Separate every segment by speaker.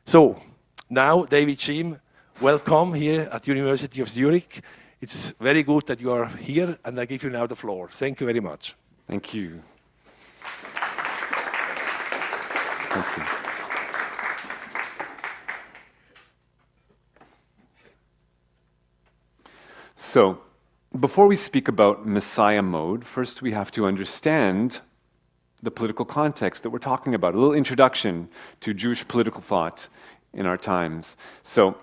Speaker 1: So, now, David Shim, welcome here at University of Zurich. It's very good that you are here, and I give you now the floor. Thank you very much.
Speaker 2: Thank you. Thank you. So, before we speak about Messiah mode, first we have to understand the political context that we're talking about, a little introduction to Jewish political thought in our times. So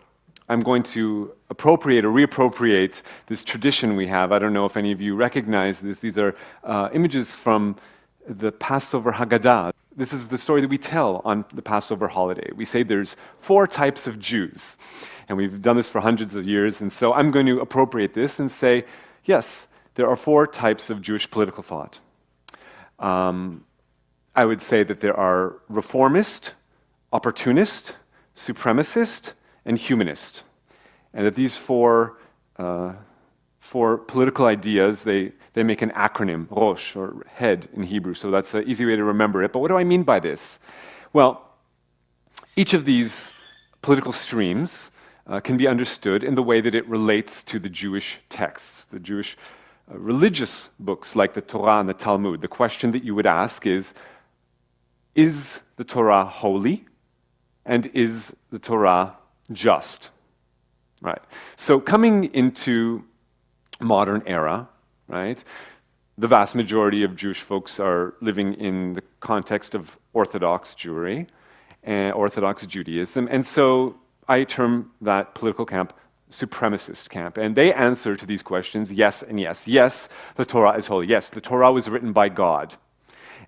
Speaker 2: I'm going to appropriate or reappropriate this tradition we have. I don't know if any of you recognize this. These are images from the Passover Haggadah. This is the story that we tell on the Passover holiday. We say there's 4 types of Jews, and we've done this for hundreds of years, and so I'm going to appropriate this and say, yes, there are 4 types of Jewish political thought. I would say that there are reformist, opportunist, supremacist, and humanist. And that these 4 political ideas, they make an acronym, Rosh, or head in Hebrew, so that's an easy way to remember it. But what do I mean by this? Well, each of these political streams can be understood in the way that it relates to the Jewish texts, the Jewish religious books like the Torah and the Talmud. The question that you would ask is the Torah holy? And is the Torah just? Right. So coming into modern era, right, the vast majority of Jewish folks are living in the context of Orthodox Jewry and Orthodox Judaism. And so I term that political camp supremacist camp. And they answer to these questions yes and yes. Yes, the Torah is holy. Yes, the Torah was written by God.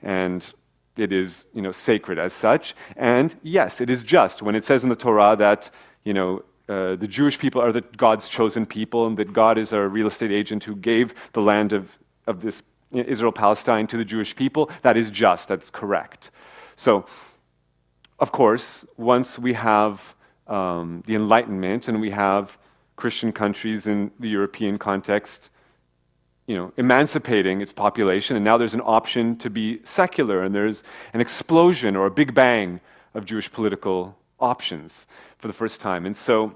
Speaker 2: And it is, sacred as such. And yes, it is just. When it says in the Torah that, the Jewish people are God's chosen people, and that God is a real estate agent who gave the land of this Israel-Palestine to the Jewish people, that is just, that's correct. So, of course, once we have the Enlightenment and we have Christian countries in the European context, emancipating its population, and now there's an option to be secular, and there's an explosion or a big bang of Jewish political options for the first time. And so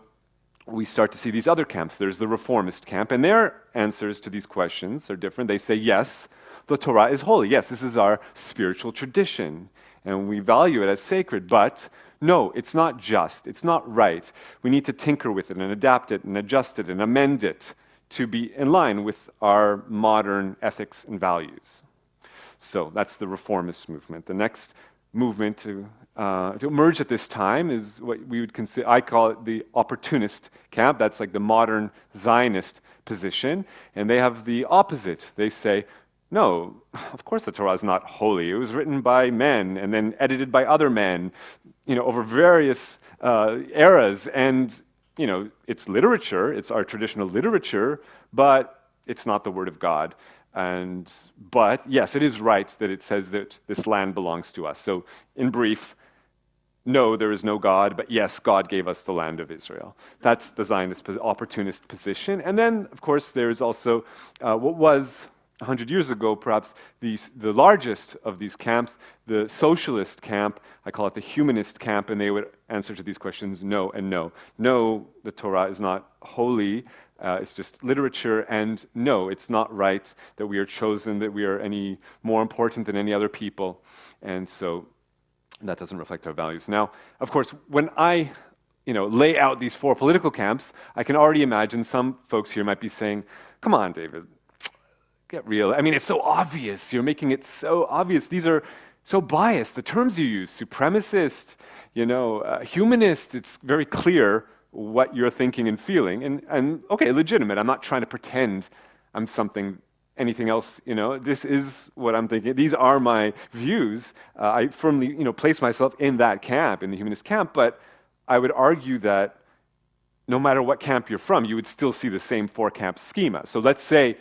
Speaker 2: we start to see these other camps. There's the reformist camp, and their answers to these questions are different. They say, yes, the Torah is holy. Yes, this is our spiritual tradition, and we value it as sacred, but no, it's not just. It's not right. We need to tinker with it and adapt it and adjust it and amend it to be in line with our modern ethics and values. So that's the reformist movement. The next movement to emerge at this time is what we would consider, I call it the opportunist camp. That's like the modern Zionist position. And they have the opposite. They say, no, of course the Torah is not holy. It was written by men and then edited by other men, over various eras. And it's literature, it's our traditional literature, but it's not the Word of God. But yes, it is right that it says that this land belongs to us. So in brief, no, there is no God, but yes, God gave us the land of Israel. That's the Zionist opportunist position. And then, of course, there's also what was 100 years ago, perhaps the largest of these camps, the socialist camp. I call it the humanist camp, and they would answer to these questions no and no. No, the Torah is not holy, it's just literature, and no, it's not right that we are chosen, that we are any more important than any other people, and so that doesn't reflect our values. Now, of course, when I lay out these 4 political camps, I can already imagine some folks here might be saying, come on, David, get real. I mean, it's so obvious. You're making it so obvious. These are so biased. The terms you use, supremacist, humanist, it's very clear what you're thinking and feeling. And okay, legitimate. I'm not trying to pretend I'm anything else. This is what I'm thinking. These are my views. I firmly, place myself in that camp, in the humanist camp, but I would argue that no matter what camp you're from, you would still see the same 4-camp schema. So let's say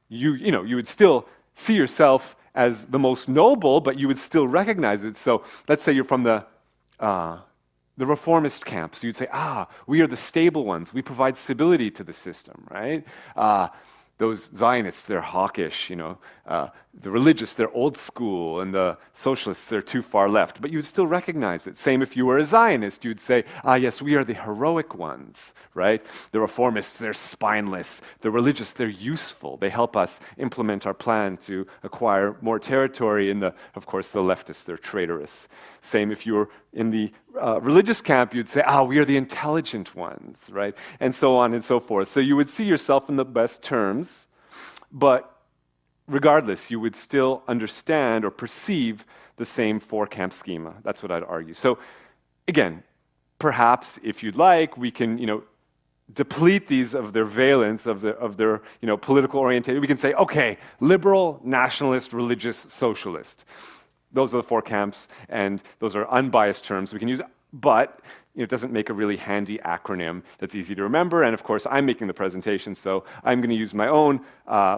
Speaker 2: you would still see yourself as the most noble, but you would still recognize it. So let's say you're from the reformist camp. So you'd say, we are the stable ones. We provide stability to the system, right? those Zionists, they're hawkish, the religious, they're old school, and the socialists, they're too far left. But you'd still recognize it. Same if you were a Zionist, you'd say, yes, we are the heroic ones, right? The reformists, they're spineless. The religious, they're useful. They help us implement our plan to acquire more territory. And of course, the leftists, they're traitorous. Same if you were in the religious camp, you'd say, we are the intelligent ones, right? And so on and so forth. So you would see yourself in the best terms, but regardless, you would still understand or perceive the same four-camp schema. That's what I'd argue. So again, perhaps if you'd like, we can, deplete these of their valence, of their political orientation. We can say, okay, liberal, nationalist, religious, socialist. Those are the four camps, and those are unbiased terms we can use, but it doesn't make a really handy acronym that's easy to remember. And of course, I'm making the presentation, so I'm going to use my own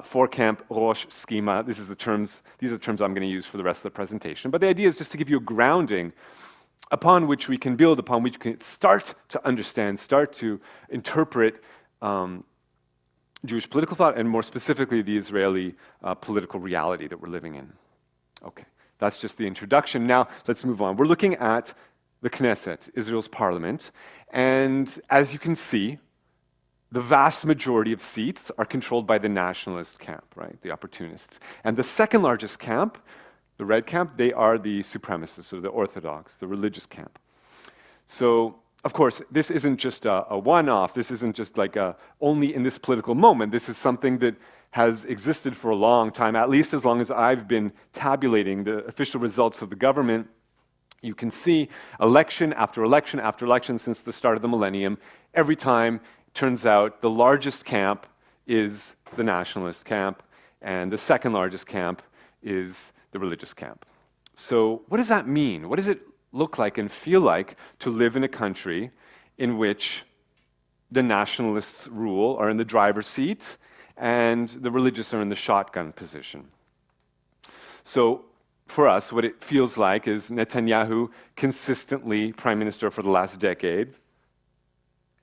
Speaker 2: four-camp Roche schema. These are the terms I'm going to use for the rest of the presentation. But the idea is just to give you a grounding upon which we can build, upon which we can start to understand, start to interpret Jewish political thought, and more specifically, the Israeli political reality that we're living in. Okay, that's just the introduction. Now, let's move on. We're looking at the Knesset, Israel's parliament, and as you can see, the vast majority of seats are controlled by the nationalist camp, right, the opportunists. And the second largest camp, the red camp, they are the supremacists, or the Orthodox, the religious camp. So, of course, this isn't just a one-off. This isn't just like only in this political moment. This is something that has existed for a long time, at least as long as I've been tabulating the official results of the government. You can see election after election after election since the start of the millennium. Every time, it turns out, the largest camp is the nationalist camp, and the second largest camp is the religious camp. So what does that mean? What does it look like and feel like to live in a country in which the nationalists rule, are in the driver's seat, and the religious are in the shotgun position? So for us, what it feels like is Netanyahu consistently prime minister for the last decade,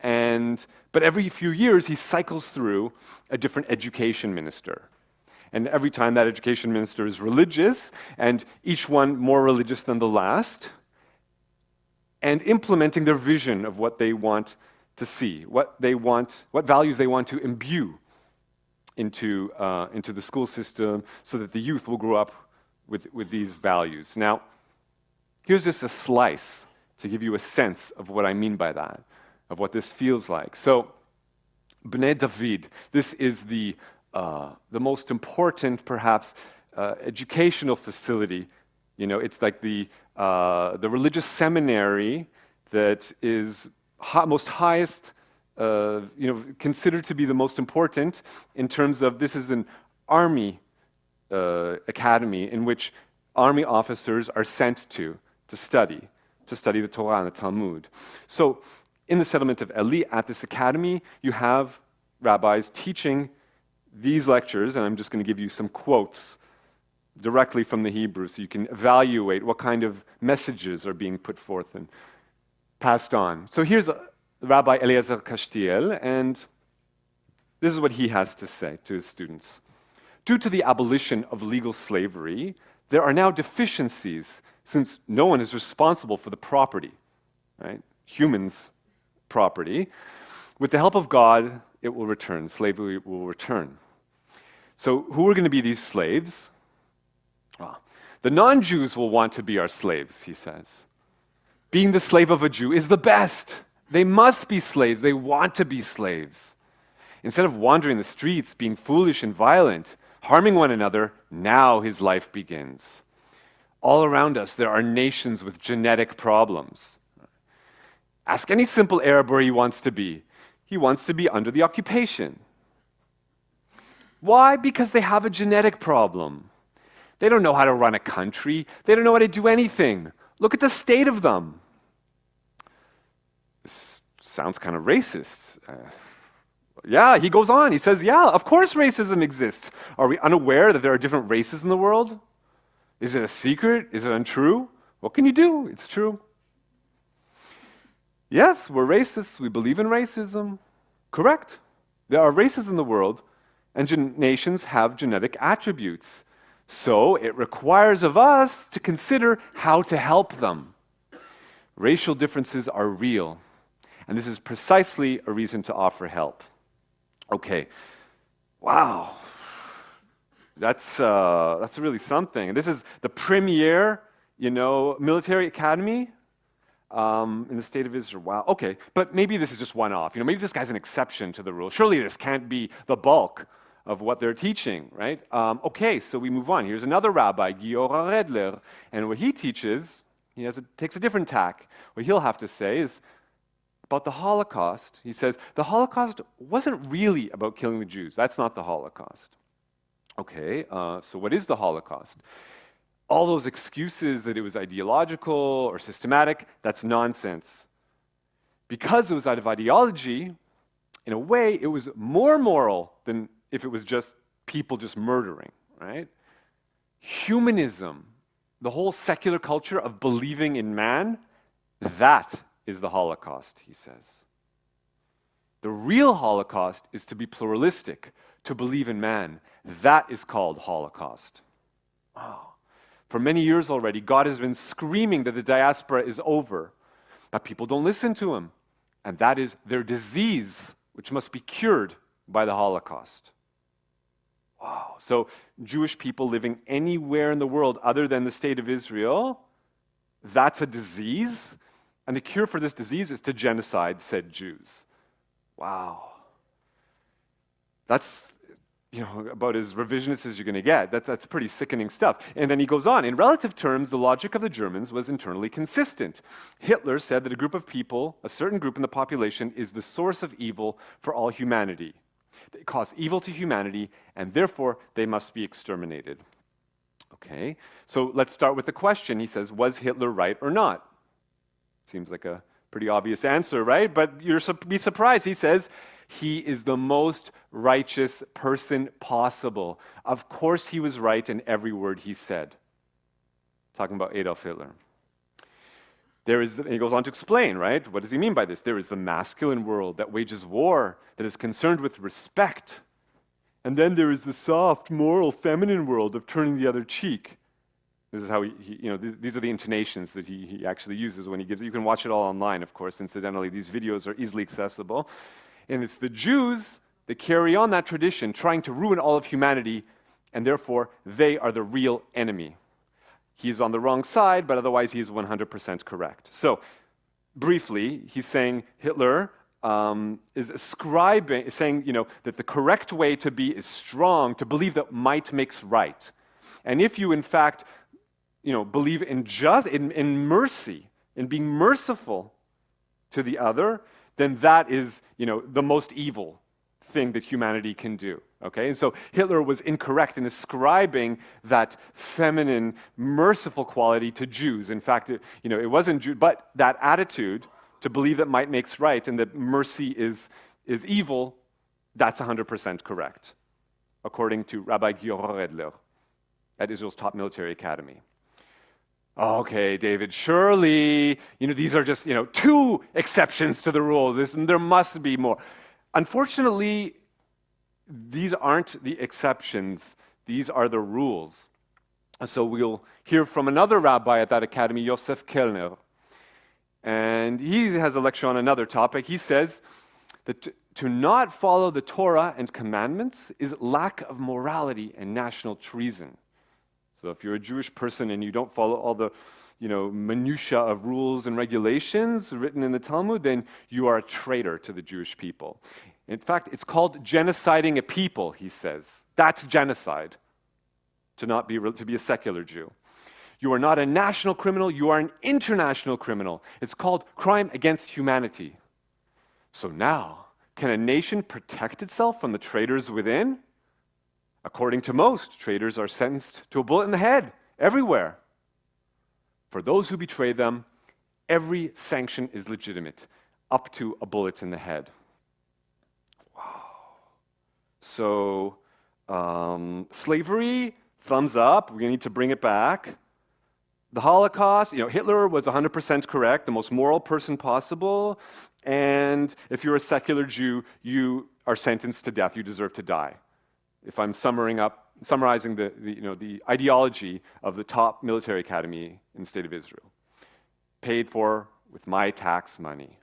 Speaker 2: but every few years he cycles through a different education minister. And every time that education minister is religious, and each one more religious than the last, and implementing their vision of what they want to see, what values they want to imbue into the school system so that the youth will grow up with these values. Now, here's just a slice to give you a sense of what I mean by that, of what this feels like. So, Bnei David, this is the most important, perhaps, educational facility. It's like the religious seminary that is most highest, considered to be the most important in terms of this is an army academy in which army officers are sent to study the Torah and the Talmud. So in the settlement of Eli, at this academy, you have rabbis teaching these lectures, and I'm just going to give you some quotes directly from the Hebrew so you can evaluate what kind of messages are being put forth and passed on. So here's Rabbi Eliezer Kashtiel, and this is what he has to say to his students. Due to the abolition of legal slavery, there are now deficiencies since no one is responsible for the property, right? Humans' property. With the help of God, it will return. Slavery will return. So who are going to be these slaves? The non-Jews will want to be our slaves, he says. Being the slave of a Jew is the best. They must be slaves. They want to be slaves. Instead of wandering the streets, being foolish and violent, harming one another, now his life begins. All around us, there are nations with genetic problems. Ask any simple Arab where he wants to be. He wants to be under the occupation. Why? Because they have a genetic problem. They don't know how to run a country. They don't know how to do anything. Look at the state of them. This sounds kind of racist. Yeah, he goes on. He says, yeah, of course racism exists. Are we unaware that there are different races in the world? Is it a secret? Is it untrue? What can you do? It's true. Yes, we're racists. We believe in racism. Correct. There are races in the world, and nations have genetic attributes. So it requires of us to consider how to help them. Racial differences are real, and this is precisely a reason to offer help. Okay, wow, that's really something. This is the premier, military academy in the state of Israel. Wow, okay, but maybe this is just one-off. Maybe this guy's an exception to the rule. Surely this can't be the bulk of what they're teaching, right? Okay, so we move on. Here's another rabbi, Giora Redler, and what he teaches, takes a different tack. What he'll have to say is about the Holocaust. He says, the Holocaust wasn't really about killing the Jews. That's not the Holocaust. Okay, so what is the Holocaust? All those excuses that it was ideological or systematic, that's nonsense. Because it was out of ideology, in a way, it was more moral than if it was just people just murdering, right? Humanism, the whole secular culture of believing in man, that is the Holocaust, he says. The real Holocaust is to be pluralistic, to believe in man. That is called Holocaust. Wow. For many years already, God has been screaming that the diaspora is over, but people don't listen to him. And that is their disease, which must be cured by the Holocaust. Wow. So Jewish people living anywhere in the world other than the state of Israel, that's a disease. And the cure for this disease is to genocide said Jews. Wow. That's about as revisionist as you're going to get. That's pretty sickening stuff. And then he goes on. In relative terms, the logic of the Germans was internally consistent. Hitler said that a group of people, a certain group in the population, is the source of evil for all humanity. They cause evil to humanity, and therefore they must be exterminated. Okay, so let's start with the question. He says, was Hitler right or not? Seems like a pretty obvious answer, right? But you'll be surprised. He says, he is the most righteous person possible. Of course he was right in every word he said. Talking about Adolf Hitler. He goes on to explain, right? What does he mean by this? There is the masculine world that wages war, that is concerned with respect. And then there is the soft, moral, feminine world of turning the other cheek. This is how these are the intonations that he actually uses when he gives it. You can watch it all online, of course. Incidentally, these videos are easily accessible. And it's the Jews that carry on that tradition, trying to ruin all of humanity, and therefore they are the real enemy. He is on the wrong side, but otherwise he is 100% correct. So, briefly, he's saying Hitler is saying that the correct way to be is strong, to believe that might makes right. And if you, in fact, believe in mercy, in being merciful to the other, then that is, the most evil thing that humanity can do. Okay, and so Hitler was incorrect in ascribing that feminine, merciful quality to Jews. In fact, it wasn't Jews, but that attitude to believe that might makes right and that mercy is evil, that's 100% correct, according to Rabbi Giora Redler at Israel's top military academy. Okay, David, surely, these are just, two exceptions to the rule. There must be more. Unfortunately, these aren't the exceptions. These are the rules. So we'll hear from another rabbi at that academy, Yosef Kellner. And he has a lecture on another topic. He says that to not follow the Torah and commandments is lack of morality and national treason. So if you're a Jewish person and you don't follow all the minutiae of rules and regulations written in the Talmud, then you are a traitor to the Jewish people. In fact, it's called genociding a people, he says. That's genocide, to be a secular Jew. You are not a national criminal, you are an international criminal. It's called crime against humanity. So now, can a nation protect itself from the traitors within? According to most, traitors are sentenced to a bullet in the head, everywhere. For those who betray them, every sanction is legitimate, up to a bullet in the head. Wow. So, slavery, thumbs up, we need to bring it back. The Holocaust, Hitler was 100% correct, the most moral person possible, and if you're a secular Jew, you are sentenced to death, you deserve to die. if I'm summarizing the ideology of the top military academy in the state of Israel, paid for with my tax money.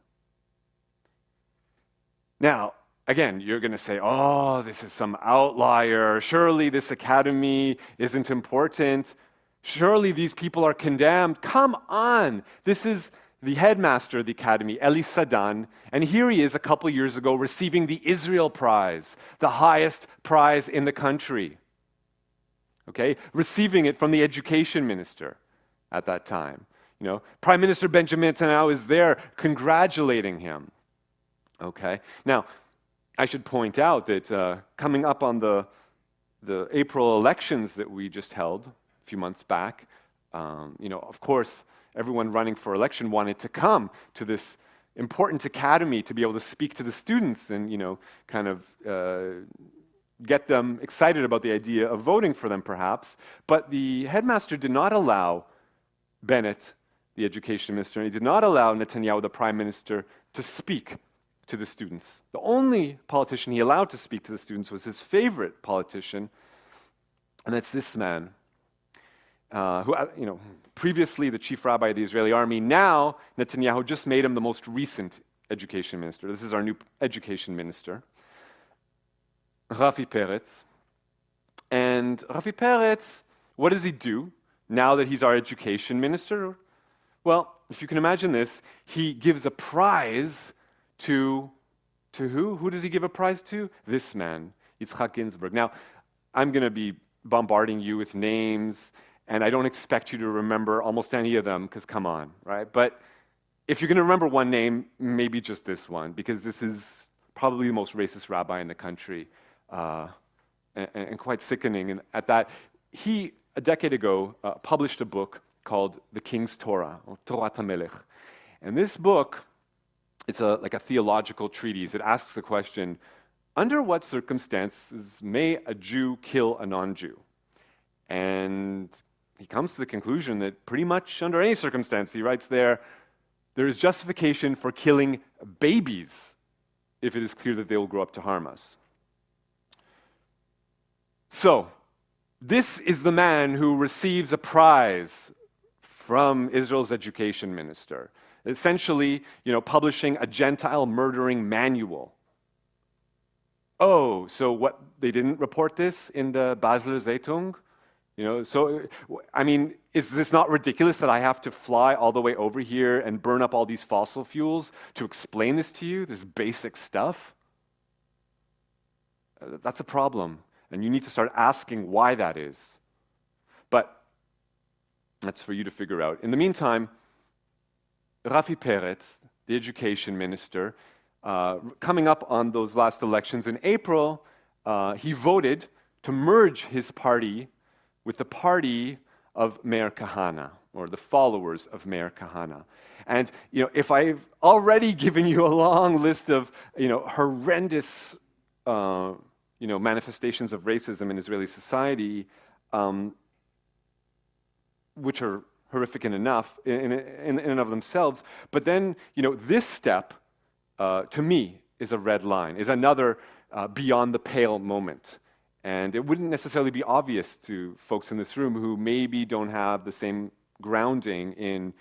Speaker 2: Now, again, you're going to say, oh, this is some outlier. Surely this academy isn't important. Surely these people are condemned. Come on. This is the headmaster of the academy, Eli Sadan, and here he is a couple years ago receiving the Israel Prize, the highest prize in the country. Okay? Receiving it from the education minister at that time. Prime Minister Benjamin Netanyahu is there congratulating him. Okay? Now, I should point out that coming up on the April elections that we just held a few months back, of course, everyone running for election wanted to come to this important academy to be able to speak to the students and, kind of get them excited about the idea of voting for them, perhaps. But the headmaster did not allow Bennett, the education minister, and he did not allow Netanyahu, the prime minister, to speak to the students. The only politician he allowed to speak to the students was his favorite politician, and that's this man, who, previously the chief rabbi of the Israeli army. Now, Netanyahu just made him the most recent education minister. This is our new education minister, Rafi Peretz. And Rafi Peretz, what does he do now that he's our education minister? Well, if you can imagine this, he gives a prize to who? Who does he give a prize to? This man, Yitzhak Ginsburg. Now, I'm going to be bombarding you with names, and I don't expect you to remember almost any of them, because come on, right? But if you're going to remember one name, maybe just this one, because this is probably the most racist rabbi in the country, and quite sickening. And at that, he, a decade ago, published a book called The King's Torah, or Torat HaMelech. And this book, it's like a theological treatise. It asks the question, under what circumstances may a Jew kill a non-Jew? And he comes to the conclusion that pretty much under any circumstance, he writes there is justification for killing babies if it is clear that they will grow up to harm us. So, this is the man who receives a prize from Israel's education minister, essentially, publishing a Gentile murdering manual. Oh, so what, they didn't report this in the Basler Zeitung? Is this not ridiculous that I have to fly all the way over here and burn up all these fossil fuels to explain this to you, this basic stuff? That's a problem, and you need to start asking why that is. But that's for you to figure out. In the meantime, Rafi Peretz, the education minister, coming up on those last elections in April, he voted to merge his party with the party of Meir Kahane, or the followers of Meir Kahane. And if I've already given you a long list of horrendous manifestations of racism in Israeli society, which are horrific enough in and of themselves, but then this step to me is a red line, is another beyond the pale moment. And it wouldn't necessarily be obvious to folks in this room who maybe don't have the same grounding in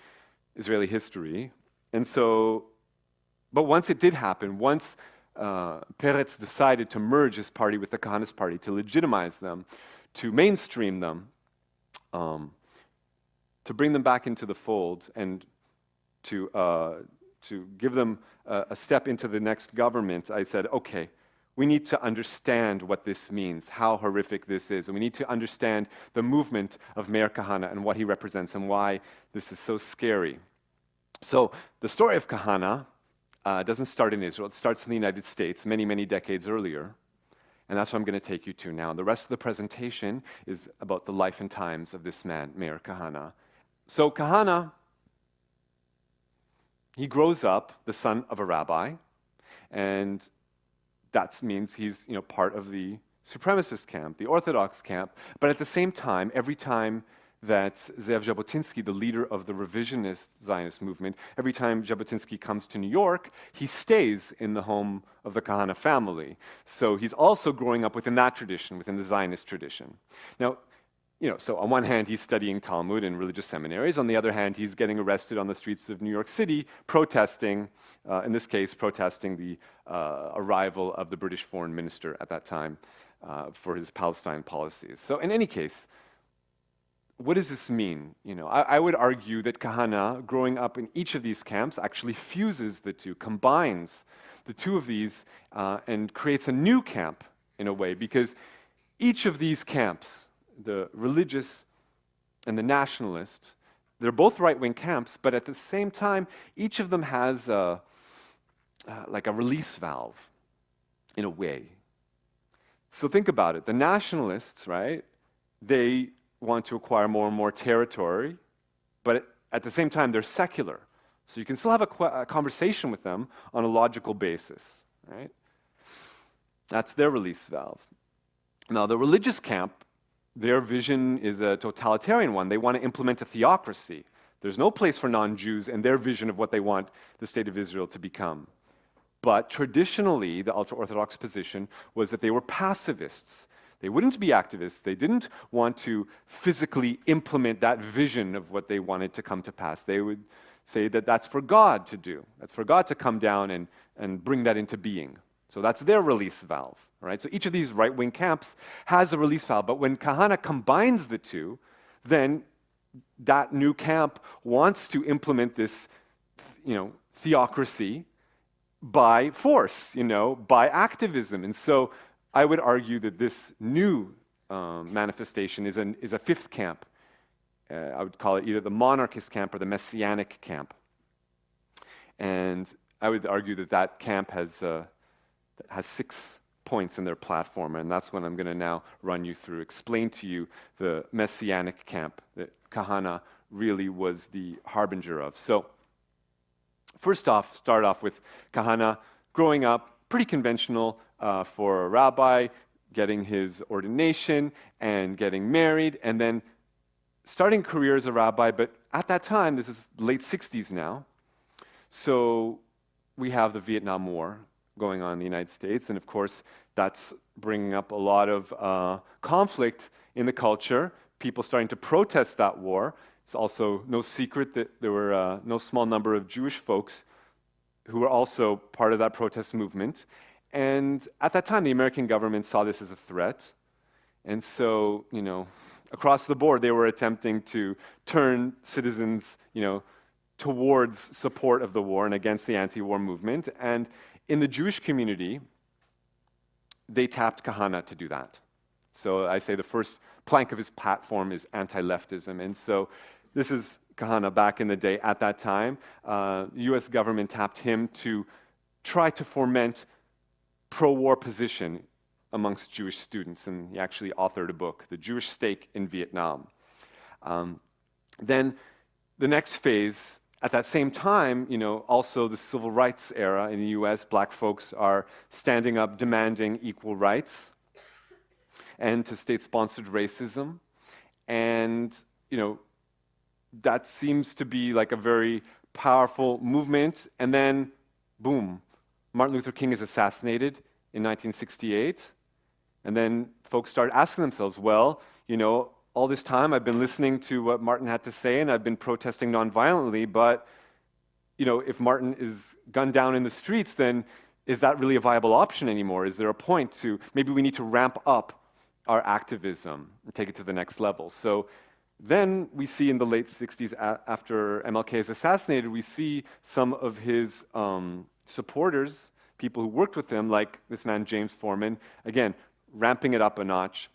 Speaker 2: Israeli history. And so, but once it did happen, once Peretz decided to merge his party with the Kahane's party, to legitimize them, to mainstream them, to bring them back into the fold, and to give them a step into the next government, I said, okay, we need to understand what this means, how horrific this is, and we need to understand the movement of Meir Kahane and what he represents and why this is so scary. So the story of Kahane doesn't start in Israel. It starts in the United States many, many decades earlier, and that's what I'm going to take you to now. The rest of the presentation is about the life and times of this man, Meir Kahane. So Kahane, he grows up the son of a rabbi, and that means he's part of the supremacist camp, the Orthodox camp. But at the same time, every time that Zev Jabotinsky, the leader of the revisionist Zionist movement, every time Jabotinsky comes to New York, he stays in the home of the Kahana family. So he's also growing up within that tradition, within the Zionist tradition. Now, so on one hand, he's studying Talmud in religious seminaries. On the other hand, he's getting arrested on the streets of New York City, protesting, in this case, protesting the arrival of the British foreign minister at that time for his Palestine policies. So in any case, what does this mean? I would argue that Kahana, growing up in each of these camps, actually fuses the two, combines the two of these, and creates a new camp in a way, because each of these camps, the religious and the nationalist, they're both right-wing camps, but at the same time, each of them has like a release valve, in a way. So think about it. The nationalists, right, they want to acquire more and more territory, but at the same time, they're secular. So you can still have a conversation with them on a logical basis, right? That's their release valve. Now, the religious camp, their vision is a totalitarian one. They want to implement a theocracy. There's no place for non-Jews in their vision of what they want the state of Israel to become. But traditionally, the ultra-Orthodox position was that they were pacifists. They wouldn't be activists. They didn't want to physically implement that vision of what they wanted to come to pass. They would say that that's for God to do. That's for God to come down and bring that into being. So that's their release valve. Right? So each of these right-wing camps has a release valve, but when Kahana combines the two, then that new camp wants to implement this, theocracy by force, by activism. And so I would argue that this new manifestation is a fifth camp. I would call it either the monarchist camp or the messianic camp. And I would argue that that camp has 6 points in their platform, and that's what I'm going to now run you through, explain to you the messianic camp that Kahana really was the harbinger of. So first off, start off with Kahana growing up, pretty conventional for a rabbi, getting his ordination and getting married, and then starting a career as a rabbi, but at that time, this is late 60s now, so we have the Vietnam War going on in the United States, and of course, that's bringing up a lot of conflict in the culture, people starting to protest that war. It's also no secret that there were no small number of Jewish folks who were also part of that protest movement. And at that time, the American government saw this as a threat. And so, across the board, they were attempting to turn citizens, towards support of the war and against the anti-war movement. And in the Jewish community, they tapped Kahana to do that. So I say the first plank of his platform is anti-leftism. And so this is Kahana back in the day at that time. The US government tapped him to try to foment pro-war position amongst Jewish students. And he actually authored a book, The Jewish Stake in Vietnam. Then the next phase, at that same time, also the civil rights era in the US, black folks are standing up, demanding equal rights and to state-sponsored racism. And, that seems to be like a very powerful movement. And then, boom, Martin Luther King is assassinated in 1968. And then folks start asking themselves, well, all this time I've been listening to what Martin had to say and I've been protesting nonviolently, but if Martin is gunned down in the streets, then is that really a viable option anymore? Is there a point to, maybe we need to ramp up our activism and take it to the next level? So then we see in the late 60s, after MLK is assassinated, we see some of his supporters, people who worked with him, like this man James Foreman, again, ramping it up a notch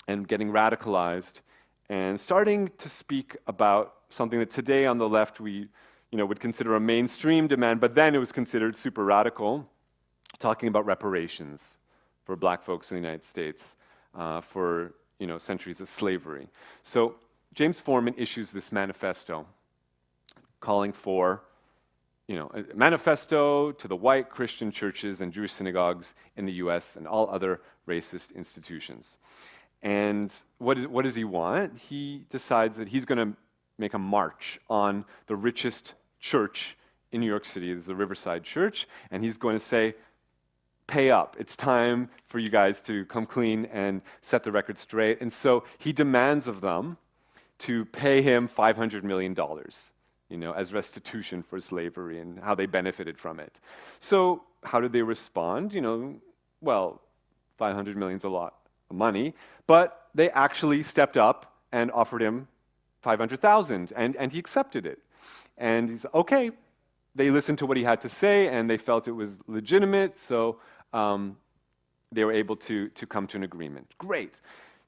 Speaker 2: and getting radicalized and starting to speak about something that today on the left we would consider a mainstream demand, but then it was considered super radical, talking about reparations for black folks in the United States for centuries of slavery. So James Foreman issues this manifesto calling for a manifesto to the white Christian churches and Jewish synagogues in the US and all other racist institutions. And what does he want? He decides that he's going to make a march on the richest church in New York City. This is the Riverside Church, and he's going to say, pay up. It's time for you guys to come clean and set the record straight. And so he demands of them to pay him $500 million, as restitution for slavery and how they benefited from it. So how did they respond? Well, 500 million is a lot of money, but they actually stepped up and offered him 500,000, and he accepted it. And he's okay. They listened to what he had to say, and they felt it was legitimate, so they were able to come to an agreement. Great.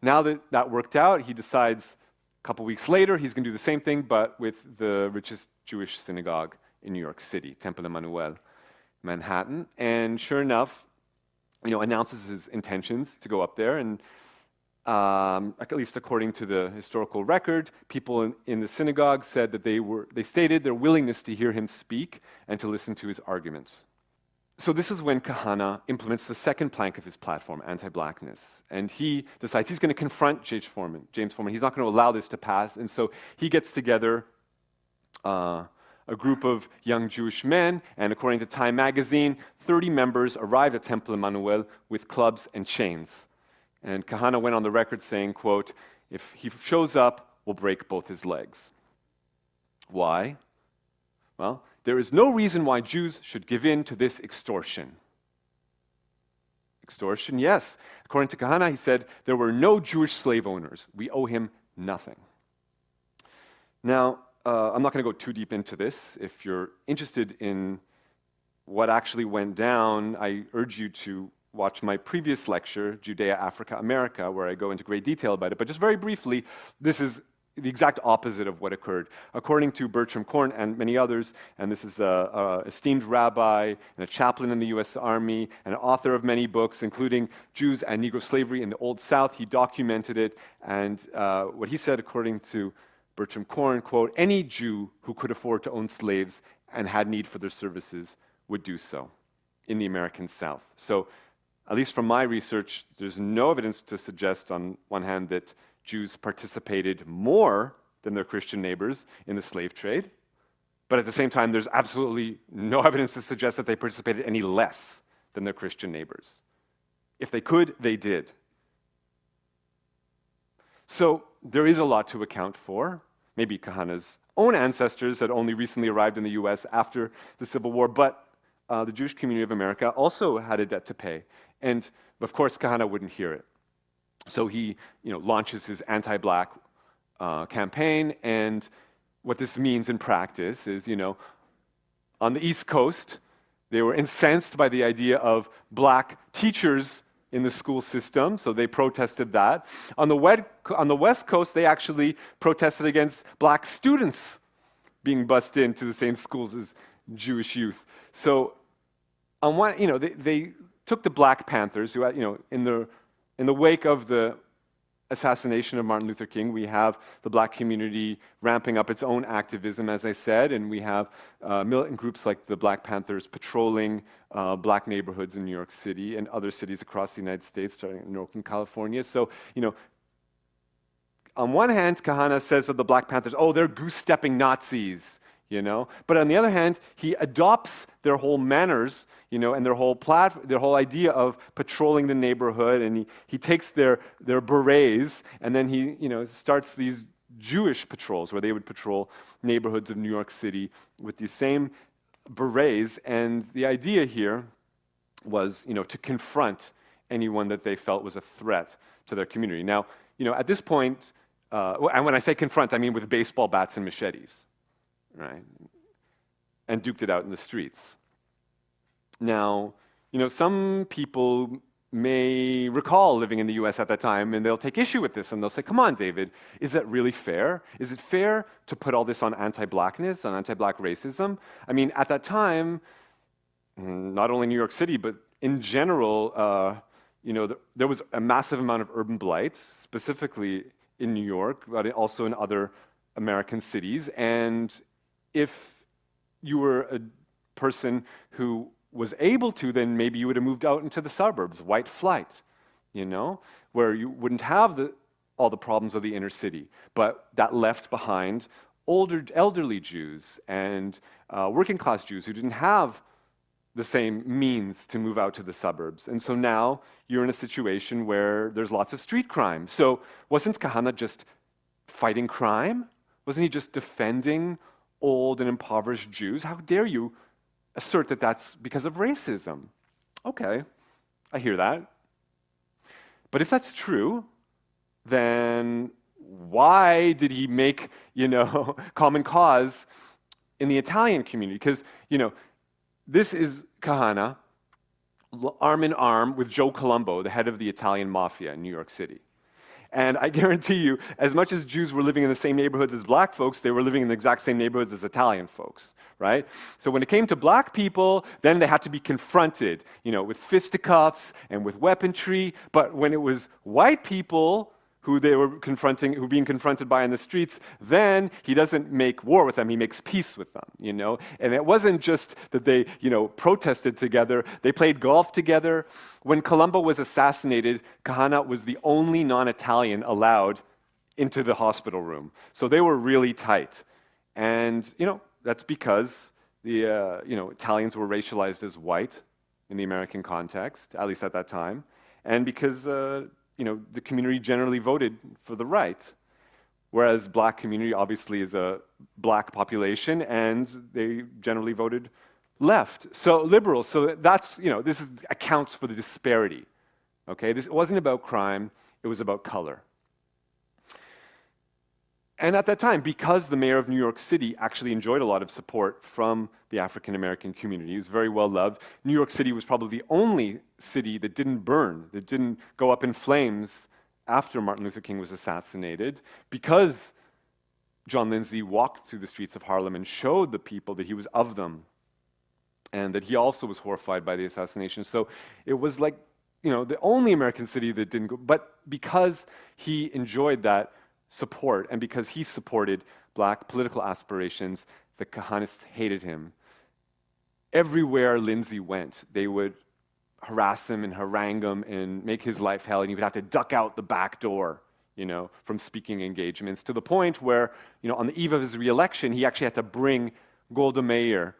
Speaker 2: Now that that worked out, he decides a couple weeks later he's going to do the same thing, but with the richest Jewish synagogue in New York City, Temple Emmanuel, Manhattan. And sure enough, announces his intentions to go up there, and at least according to the historical record, people in the synagogue said that they stated their willingness to hear him speak and to listen to his arguments. So this is when Kahana implements the second plank of his platform, anti-blackness, and he decides he's going to confront James Foreman. He's not going to allow this to pass, and so he gets together a group of young Jewish men, and according to Time magazine, 30 members arrived at Temple Emmanuel with clubs and chains. And Kahana went on the record saying, quote, "If he shows up, we'll break both his legs." Why? Well, there is no reason why Jews should give in to this extortion. Extortion, yes. According to Kahana, he said, there were no Jewish slave owners. We owe him nothing. Now, I'm not going to go too deep into this. If you're interested in what actually went down, I urge you to watch my previous lecture, Judea, Africa, America, where I go into great detail about it. But just very briefly, this is the exact opposite of what occurred. According to Bertram Korn and many others, and this is an esteemed rabbi and a chaplain in the U.S. Army and an author of many books, including Jews and Negro Slavery in the Old South. He documented it, and what he said, according to Bertram Korn, quote, "Any Jew who could afford to own slaves and had need for their services would do so in the American South." So, at least from my research, there's no evidence to suggest, on one hand, that Jews participated more than their Christian neighbors in the slave trade, but at the same time, there's absolutely no evidence to suggest that they participated any less than their Christian neighbors. If they could, they did. So there is a lot to account for. Maybe Kahana's own ancestors had only recently arrived in the US after the Civil War, but the Jewish community of America also had a debt to pay. And of course, Kahana wouldn't hear it. So he launches his anti-black campaign, and what this means in practice is, on the East Coast, they were incensed by the idea of black teachers in the school system, so they protested that. On the West Coast, they actually protested against black students being bused into the same schools as Jewish youth. So, on one, they took the Black Panthers, who, in the wake of the assassination of Martin Luther King, we have the black community ramping up its own activism, as I said, and we have militant groups like the Black Panthers patrolling black neighborhoods in New York City and other cities across the United States, starting in Oakland, California. So, on one hand, Kahana says of the Black Panthers, oh, they're goose-stepping Nazis. But on the other hand, he adopts their whole manners, and their whole idea of patrolling the neighborhood, and he takes their berets, and then he, starts these Jewish patrols where they would patrol neighborhoods of New York City with these same berets, and the idea here was, to confront anyone that they felt was a threat to their community. Now, at this point, and when I say confront, I mean with baseball bats and machetes. Right, and duked it out in the streets. Now, some people may recall living in the US at that time, and they'll take issue with this, and they'll say, come on, David, is that really fair? Is it fair to put all this on anti-blackness, on anti-black racism? I mean, at that time, not only New York City, but in general, there was a massive amount of urban blight, specifically in New York, but also in other American cities, and if you were a person who was able to, then maybe you would have moved out into the suburbs, white flight. you know, where you wouldn't have all the problems of the inner city, but that left behind elderly Jews and working class Jews who didn't have the same means to move out to the suburbs. And so now you're in a situation where there's lots of street crime. So wasn't Kahana just fighting crime? Wasn't he just defending old and impoverished Jews? How dare you assert that that's because of racism? Okay, I hear that. But if that's true, then why did he make, common cause in the Italian community? Because, this is Kahana arm in arm with Joe Colombo, the head of the Italian mafia in New York City. And I guarantee you, as much as Jews were living in the same neighborhoods as black folks, they were living in the exact same neighborhoods as Italian folks, right? So when it came to black people, then they had to be confronted, with fisticuffs and with weaponry. But when it was white people who were being confronted by in the streets, then he doesn't make war with them, he makes peace with them, And it wasn't just that they, protested together, they played golf together. When Colombo was assassinated, Kahana was the only non-Italian allowed into the hospital room. So they were really tight. And, that's because the, Italians were racialized as white in the American context, at least at that time, and because, the community generally voted for the right, whereas black community obviously is a black population and they generally voted left, so liberal. So that's, this accounts for the disparity, okay? It wasn't about crime, it was about color. And at that time, because the mayor of New York City actually enjoyed a lot of support from the African American community, he was very well loved. New York City was probably the only city that didn't burn, that didn't go up in flames after Martin Luther King was assassinated, because John Lindsay walked through the streets of Harlem and showed the people that he was of them, and that he also was horrified by the assassination. So it was like, the only American city that didn't go, but because he enjoyed that support, and because he supported black political aspirations, the Kahanists hated him. Everywhere Lindsay went, they would harass him and harangue him and make his life hell, and he would have to duck out the back door, from speaking engagements, to the point where, on the eve of his re-election, he actually had to bring Golda Meir,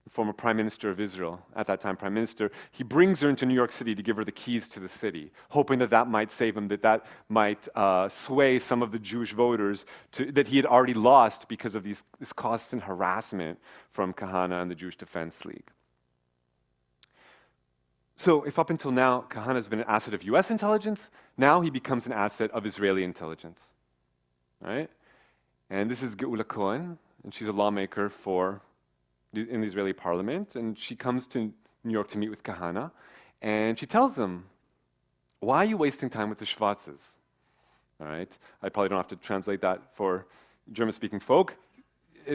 Speaker 2: former prime minister of Israel, at that time prime minister, he brings her into New York City to give her the keys to the city, hoping that might save him, that might sway some of the Jewish voters that he had already lost because of this constant harassment from Kahana and the Jewish Defense League. So if up until now, Kahana has been an asset of US intelligence, now he becomes an asset of Israeli intelligence, right? And this is Geula Cohen, and she's a lawmaker in the Israeli parliament, and she comes to New York to meet with Kahana, and she tells him, why are you wasting time with the Schwarzes? All right, I probably don't have to translate that for German-speaking folk.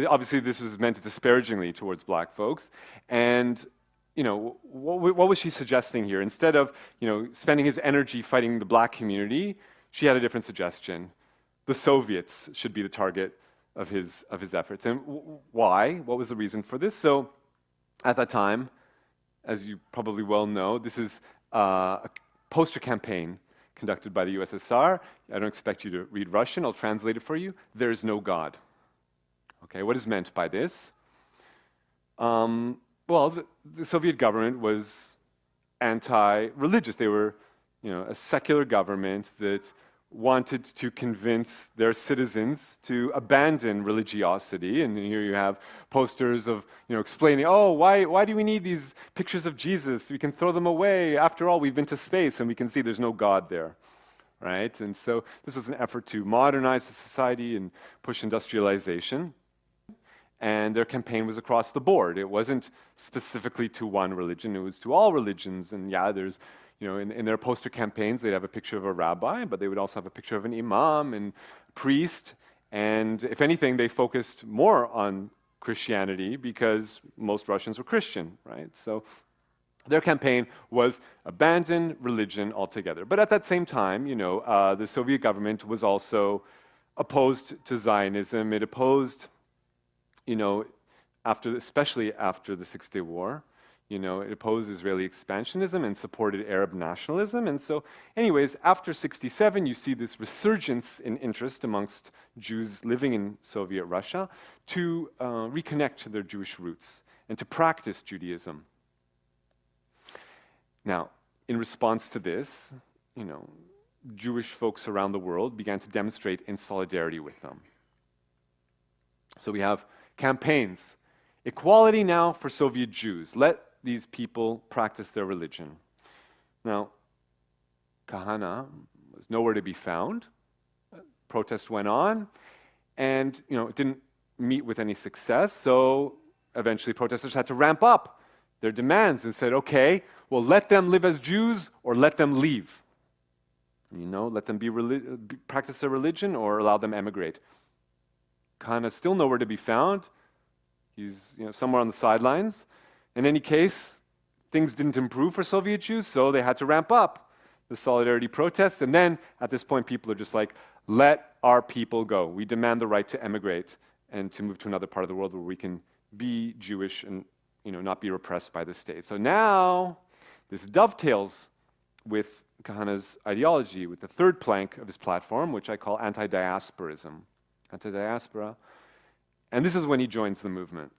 Speaker 2: Obviously, this was meant disparagingly towards black folks, and what was she suggesting here? Instead of spending his energy fighting the black community, she had a different suggestion. The Soviets should be the target of his efforts. And why? What was the reason for this? So at that time, as you probably well know, this is a poster campaign conducted by the USSR. I don't expect you to read Russian. I'll translate it for you. There is no God. Okay, what is meant by this? Well, the Soviet government was anti-religious. They were, a secular government that wanted to convince their citizens to abandon religiosity. And here you have posters of, explaining, why do we need these pictures of Jesus? We can throw them away. After all, we've been to space and we can see there's no God there, right? And so this was an effort to modernize the society and push industrialization. And their campaign was across the board. It wasn't specifically to one religion, it was to all religions. And yeah, there's, in their poster campaigns, they'd have a picture of a rabbi, but they would also have a picture of an imam and priest. And if anything, they focused more on Christianity because most Russians were Christian, right? So their campaign was abandon religion altogether. But at that same time, the Soviet government was also opposed to Zionism. It opposed, especially after the Six-Day War, It opposed Israeli expansionism and supported Arab nationalism. And so, anyways, after 67, you see this resurgence in interest amongst Jews living in Soviet Russia to reconnect to their Jewish roots and to practice Judaism. Now, in response to this, Jewish folks around the world began to demonstrate in solidarity with them. So we have campaigns. Equality now for Soviet Jews. Let these people practice their religion. Now, Kahana was nowhere to be found. Protest went on, and it didn't meet with any success, so eventually protesters had to ramp up their demands and said, okay, well, let them live as Jews or let them leave. Let them practice their religion or allow them emigrate. Kahana's still nowhere to be found. He's somewhere on the sidelines. In any case, things didn't improve for Soviet Jews, so they had to ramp up the solidarity protests. And then, at this point, people are just like, let our people go. We demand the right to emigrate and to move to another part of the world where we can be Jewish and not be repressed by the state. So now, this dovetails with Kahana's ideology, with the third plank of his platform, which I call anti-diasporism. Anti-diaspora. And this is when he joins the movement.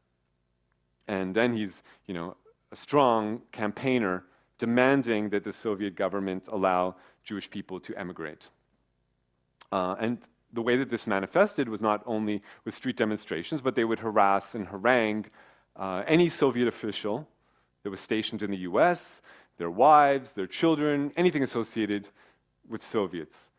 Speaker 2: And then he's, a strong campaigner demanding that the Soviet government allow Jewish people to emigrate. And the way that this manifested was not only with street demonstrations, but they would harass and harangue any Soviet official that was stationed in the US, their wives, their children, anything associated with Soviets.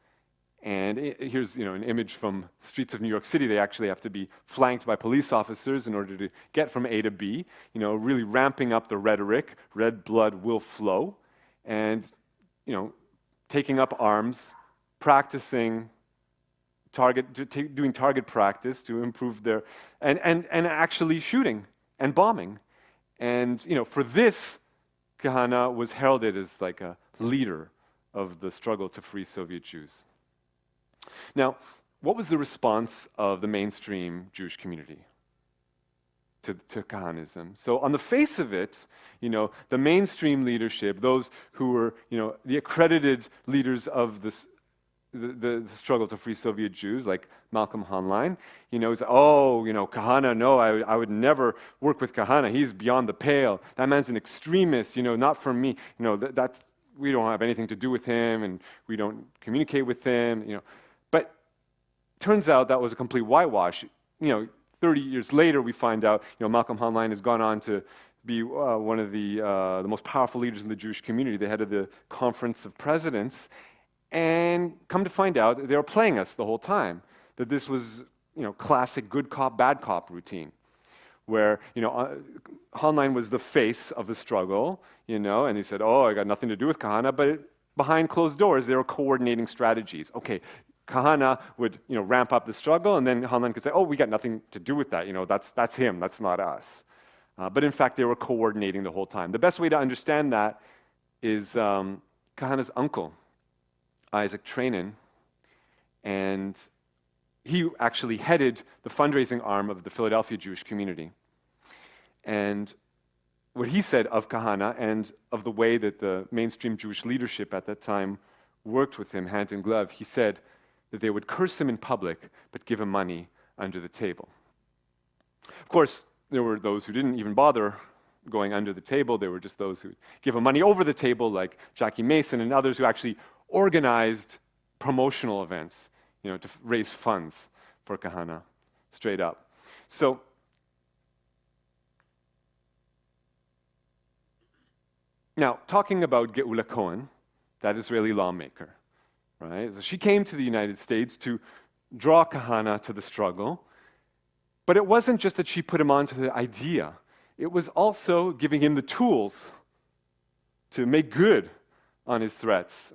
Speaker 2: And here's an image from streets of New York City. They actually have to be flanked by police officers in order to get from A to B, really ramping up the rhetoric, red blood will flow, and taking up arms, practicing doing target practice to improve their, and actually shooting and bombing. And for this, Kahana was heralded as like a leader of the struggle to free Soviet Jews. Now, what was the response of the mainstream Jewish community to Kahanism? So on the face of it, the mainstream leadership, those who were, the accredited leaders of the struggle to free Soviet Jews, like Malcolm Honlein, is, Kahana, no, I would never work with Kahana. He's beyond the pale. That man's an extremist, not for me. That's, we don't have anything to do with him, and we don't communicate with him, But turns out that was a complete whitewash. 30 years later, we find out, Malcolm Honlein has gone on to be one of the most powerful leaders in the Jewish community, the head of the Conference of Presidents, and come to find out they were playing us the whole time, that this was, classic good cop, bad cop routine, where, Honlein was the face of the struggle, and he said, I got nothing to do with Kahana, but behind closed doors, they were coordinating strategies. Okay, Kahana would, ramp up the struggle, and then Honlein could say, we got nothing to do with that, that's him, that's not us. But in fact, they were coordinating the whole time. The best way to understand that is Kahana's uncle, Isaac Trainin, and he actually headed the fundraising arm of the Philadelphia Jewish community. And what he said of Kahana and of the way that the mainstream Jewish leadership at that time worked with him hand in glove, he said that they would curse him in public but give him money under the table. Of course, there were those who didn't even bother going under the table. There were just those who give him money over the table, like Jackie Mason and others who actually organized promotional events, to raise funds for Kahana, straight up. So, now, talking about Geula Cohen, that Israeli lawmaker, right? So she came to the United States to draw Kahana to the struggle, but it wasn't just that she put him onto the idea. It was also giving him the tools to make good on his threats.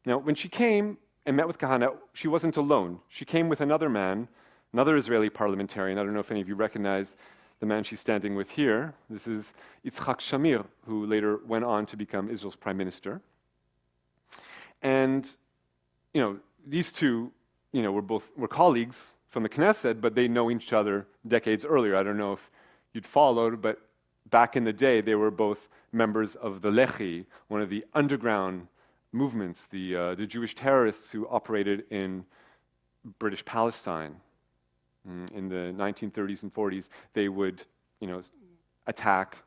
Speaker 2: Now, when she came and met with Kahana, she wasn't alone. She came with another man, another Israeli parliamentarian. I don't know if any of you recognize the man she's standing with here. This is Yitzhak Shamir, who later went on to become Israel's prime minister. And, these two, were colleagues from the Knesset, but they know each other decades earlier. I don't know if you'd followed, but back in the day, they were both members of the Lehi, one of the underground movements, the Jewish terrorists who operated in British Palestine. In the 1930s and 40s, they would, attack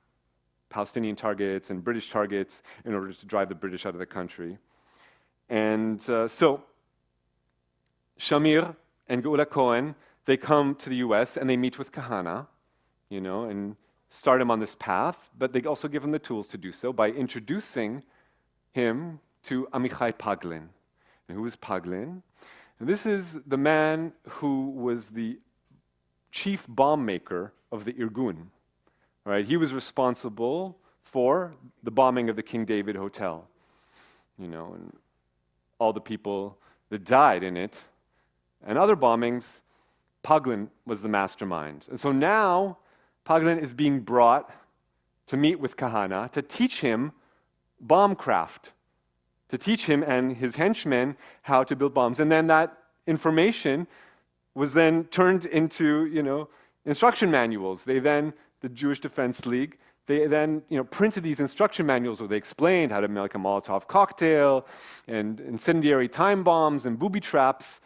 Speaker 2: Palestinian targets and British targets in order to drive the British out of the country. And so Shamir and Geula Cohen, they come to the US and they meet with Kahana, and start him on this path, but they also give him the tools to do so by introducing him to Amichai Paglin. And who was Paglin? And this is the man who was the chief bomb maker of the Irgun. Right? He was responsible for the bombing of the King David Hotel, and all the people that died in it. And other bombings, Paglin was the mastermind. And so now, Paglin is being brought to meet with Kahana to teach him bombcraft, to teach him and his henchmen how to build bombs. And then that information was then turned into, instruction manuals. The Jewish Defense League, they then printed these instruction manuals where they explained how to make a Molotov cocktail and incendiary time bombs and booby traps,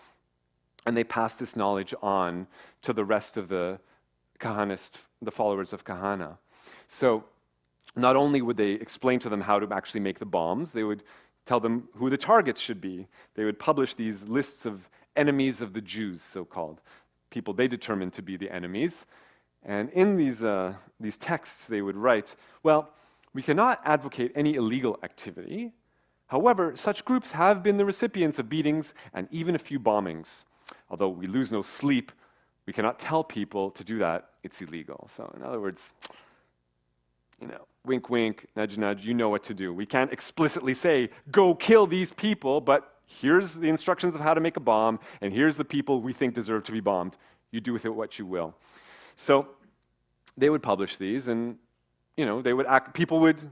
Speaker 2: and they passed this knowledge on to the rest of the followers of Kahana. So not only would they explain to them how to actually make the bombs, they would tell them who the targets should be. They would publish these lists of enemies of the Jews, so-called, people they determined to be the enemies. And in these texts, they would write, well, we cannot advocate any illegal activity. However, such groups have been the recipients of beatings and even a few bombings. Although we lose no sleep, we cannot tell people to do that. It's illegal. So in other words, wink, wink, nudge, nudge, you know what to do. We can't explicitly say, go kill these people, but here's the instructions of how to make a bomb, and here's the people we think deserve to be bombed. You do with it what you will. So they would publish these, and they would people would,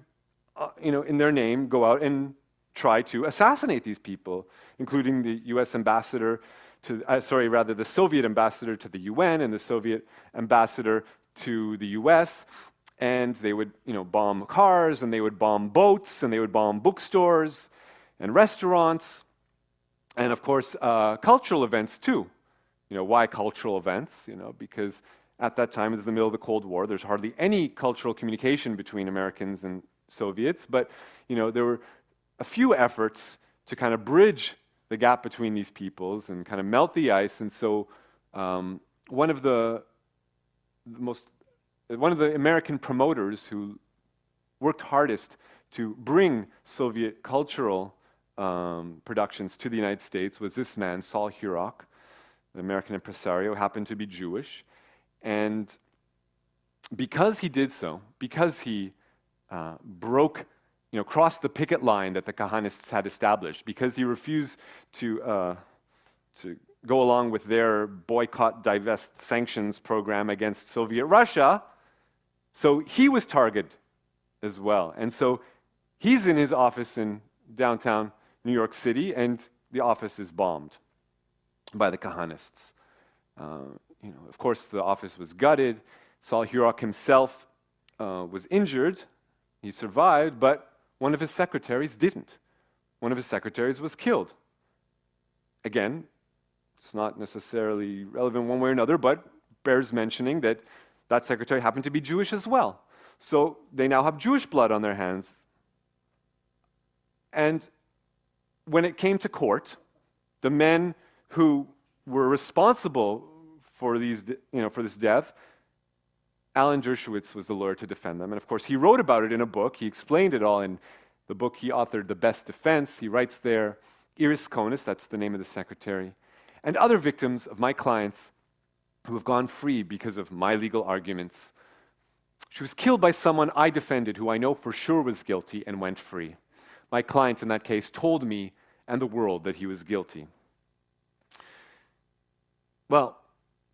Speaker 2: in their name, go out and try to assassinate these people, including the U.S. ambassador the Soviet ambassador to the UN and the Soviet ambassador to the U.S. And they would, bomb cars, and they would bomb boats, and they would bomb bookstores and restaurants, and of course, cultural events too. Why cultural events? Because at that time, it's the middle of the Cold War. There's hardly any cultural communication between Americans and Soviets, but there were a few efforts to kind of bridge the gap between these peoples and kind of melt the ice. And so, one of the American promoters who worked hardest to bring Soviet cultural productions to the United States was this man, Saul Hurok, an American impresario, happened to be Jewish. And because he did so, because he crossed the picket line that the Kahanists had established, because he refused to go along with their boycott, divest, sanctions program against Soviet Russia, so he was targeted as well. And so he's in his office in downtown New York City, and the office is bombed by the Kahanists. Of course, the office was gutted. Saul Hurok himself was injured. He survived, but one of his secretaries didn't. One of his secretaries was killed. Again, it's not necessarily relevant one way or another, but bears mentioning that that secretary happened to be Jewish as well. So they now have Jewish blood on their hands. And when it came to court, the men who were responsible for this death, Alan Dershowitz was the lawyer to defend them. And of course, he wrote about it in a book. He explained it all in the book he authored, The Best Defense. He writes there, Iris Konis, that's the name of the secretary, and other victims of my clients who have gone free because of my legal arguments. She was killed by someone I defended who I know for sure was guilty and went free. My client in that case told me and the world that he was guilty. Well,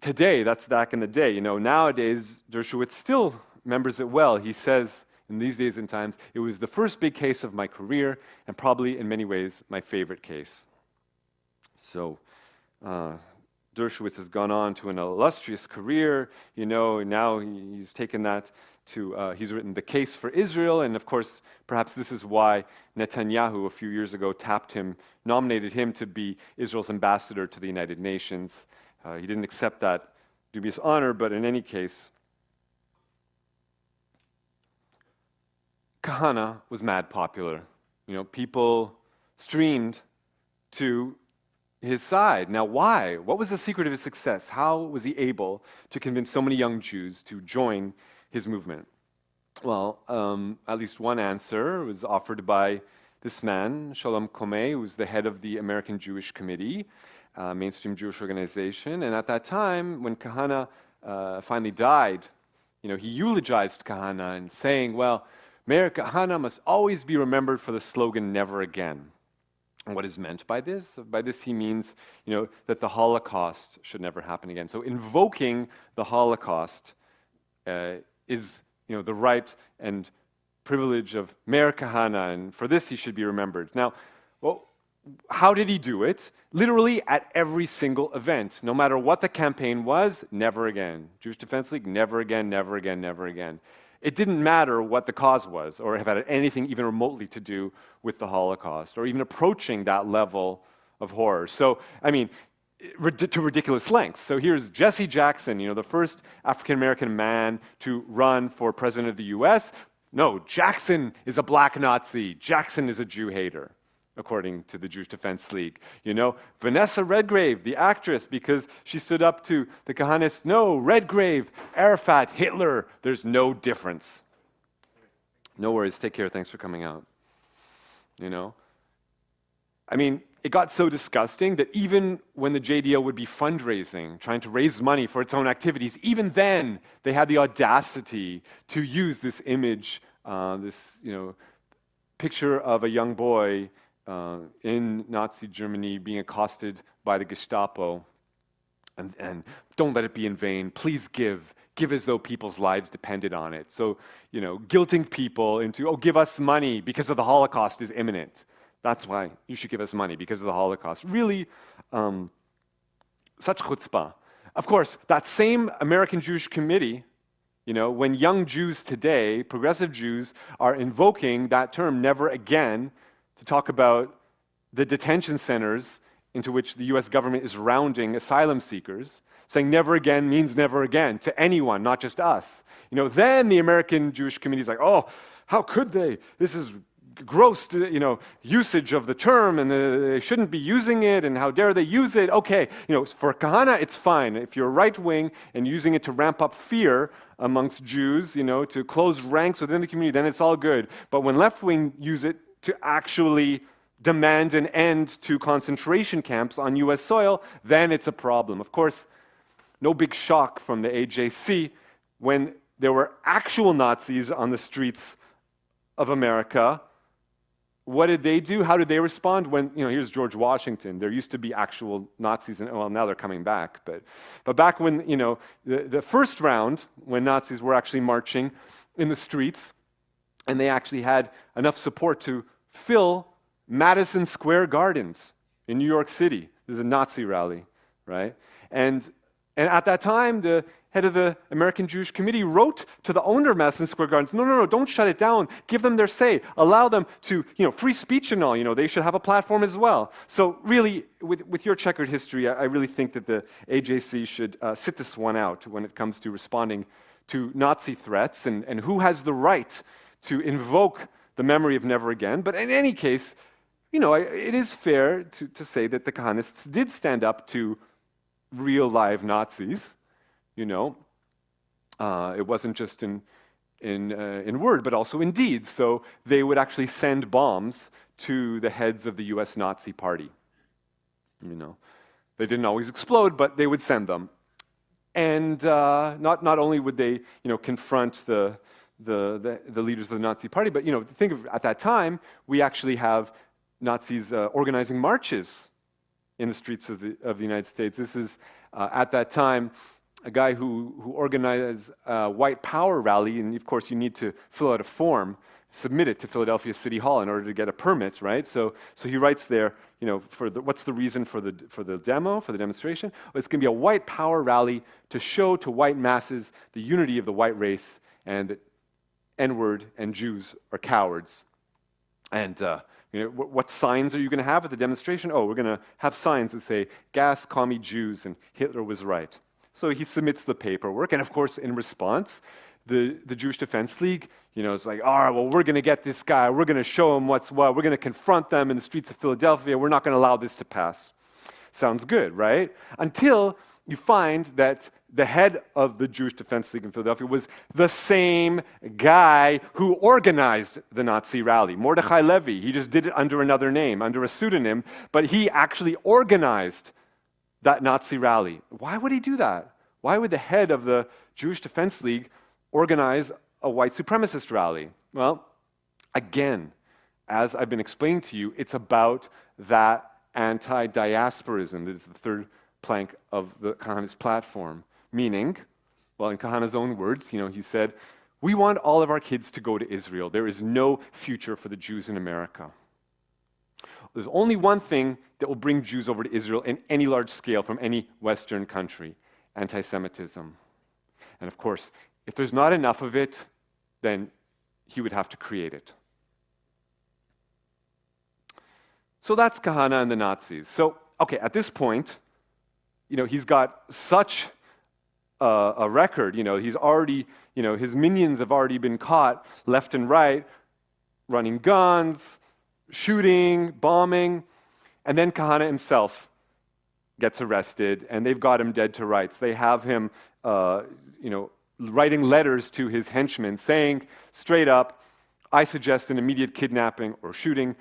Speaker 2: today, that's back in the day. Nowadays, Dershowitz still remembers it well. He says, in these days and times, it was the first big case of my career, and probably in many ways, my favorite case. So, Dershowitz has gone on to an illustrious career. Now he's taken that he's written The Case for Israel, and of course, perhaps this is why Netanyahu a few years ago nominated him to be Israel's ambassador to the United Nations. He didn't accept that dubious honor, but in any case, Kahana was mad popular. People streamed to his side. Now, why? What was the secret of his success? How was he able to convince so many young Jews to join his movement? Well, at least one answer was offered by this man, Shalom Komeh, who was the head of the American Jewish Committee, mainstream Jewish organization. And at that time, when Kahana finally died, he eulogized Kahana and saying, well, Meir Kahana must always be remembered for the slogan, never again. And what is meant by this? By this he means, that the Holocaust should never happen again. So invoking the Holocaust is, the right and privilege of Meir Kahana, and for this he should be remembered. Now, how did he do it? Literally at every single event. No matter what the campaign was, never again. Jewish Defense League, never again, never again, never again. It didn't matter what the cause was, or if it had anything even remotely to do with the Holocaust, or even approaching that level of horror. So, to ridiculous lengths. So here's Jesse Jackson, the first African-American man to run for president of the US. No, Jackson is a black Nazi. Jackson is a Jew hater, according to the Jewish Defense League. Vanessa Redgrave, the actress, because she stood up to the Kahanists. No, Redgrave, Arafat, Hitler, there's no difference. No worries, take care, thanks for coming out. It got so disgusting that even when the JDL would be fundraising, trying to raise money for its own activities, even then they had the audacity to use this image, this picture of a young boy in Nazi Germany being accosted by the Gestapo, and don't let it be in vain, please give as though people's lives depended on it. So, guilting people into, give us money because of the Holocaust is imminent. That's why you should give us money, because of the Holocaust. Really, such chutzpah. Of course, that same American Jewish Committee, when young Jews today, progressive Jews, are invoking that term, never again, to talk about the detention centers into which the US government is rounding asylum seekers, saying never again means never again to anyone, not just us. Then the American Jewish Committee is like, oh, how could they? This is gross, usage of the term, and they shouldn't be using it, and how dare they use it? Okay, for Kahana, it's fine. If you're right-wing and using it to ramp up fear amongst Jews, to close ranks within the community, then it's all good. But when left-wing use it to actually demand an end to concentration camps on US soil, then it's a problem. Of course, no big shock from the AJC when there were actual Nazis on the streets of America. What did they do? How did they respond? When, here's George Washington. There used to be actual Nazis, and now they're coming back. But back when, the first round, when Nazis were actually marching in the streets, and they actually had enough support to fill Madison Square Gardens in New York City. This is a Nazi rally, right? And at that time, the head of the American Jewish Committee wrote to the owner of Madison Square Gardens, no, don't shut it down. Give them their say. Allow them to, free speech and all, they should have a platform as well. So really, with your checkered history, I really think that the AJC should sit this one out when it comes to responding to Nazi threats and who has the right to invoke the memory of never again. But in any case, it is fair to say that the Kahanists did stand up to real live Nazis. It wasn't just in word, but also in deeds. So they would actually send bombs to the heads of the U.S. Nazi Party. They didn't always explode, but they would send them. And not only would they, confront the leaders of the Nazi Party, but think of at that time we actually have Nazis organizing marches in the streets of the United States. This is at that time a guy who organized a white power rally, and of course you need to fill out a form, submit it to Philadelphia City Hall in order to get a permit, right? So he writes there, what's the reason for the demonstration? Well, it's going to be a white power rally to show to white masses the unity of the white race and N-word and Jews are cowards. And what signs are you going to have at the demonstration? Oh, we're going to have signs that say, gas, commie Jews, and Hitler was right. So he submits the paperwork, and of course, in response, the Jewish Defense League, is like, all right, well, we're going to get this guy, we're going to show him what's what, we're going to confront them in the streets of Philadelphia, we're not going to allow this to pass. Sounds good, right? Until you find that the head of the Jewish Defense League in Philadelphia was the same guy who organized the Nazi rally, Mordechai Levy. He just did it under another name, under a pseudonym, but he actually organized that Nazi rally. Why would he do that? Why would the head of the Jewish Defense League organize a white supremacist rally? Well, again, as I've been explaining to you, it's about that anti-diasporism. That is the third plank of the Kahana's platform. Meaning, well, in Kahana's own words, he said, we want all of our kids to go to Israel. There is no future for the Jews in America. There's only one thing that will bring Jews over to Israel in any large scale from any Western country: anti-Semitism. And of course, if there's not enough of it, then he would have to create it. So that's Kahana and the Nazis. So, okay, at this point, he's got such a record. He's already, his minions have already been caught left and right, running guns, shooting, bombing, and then Kahana himself gets arrested, and they've got him dead to rights. They have him, writing letters to his henchmen saying straight up, I suggest an immediate kidnapping or shooting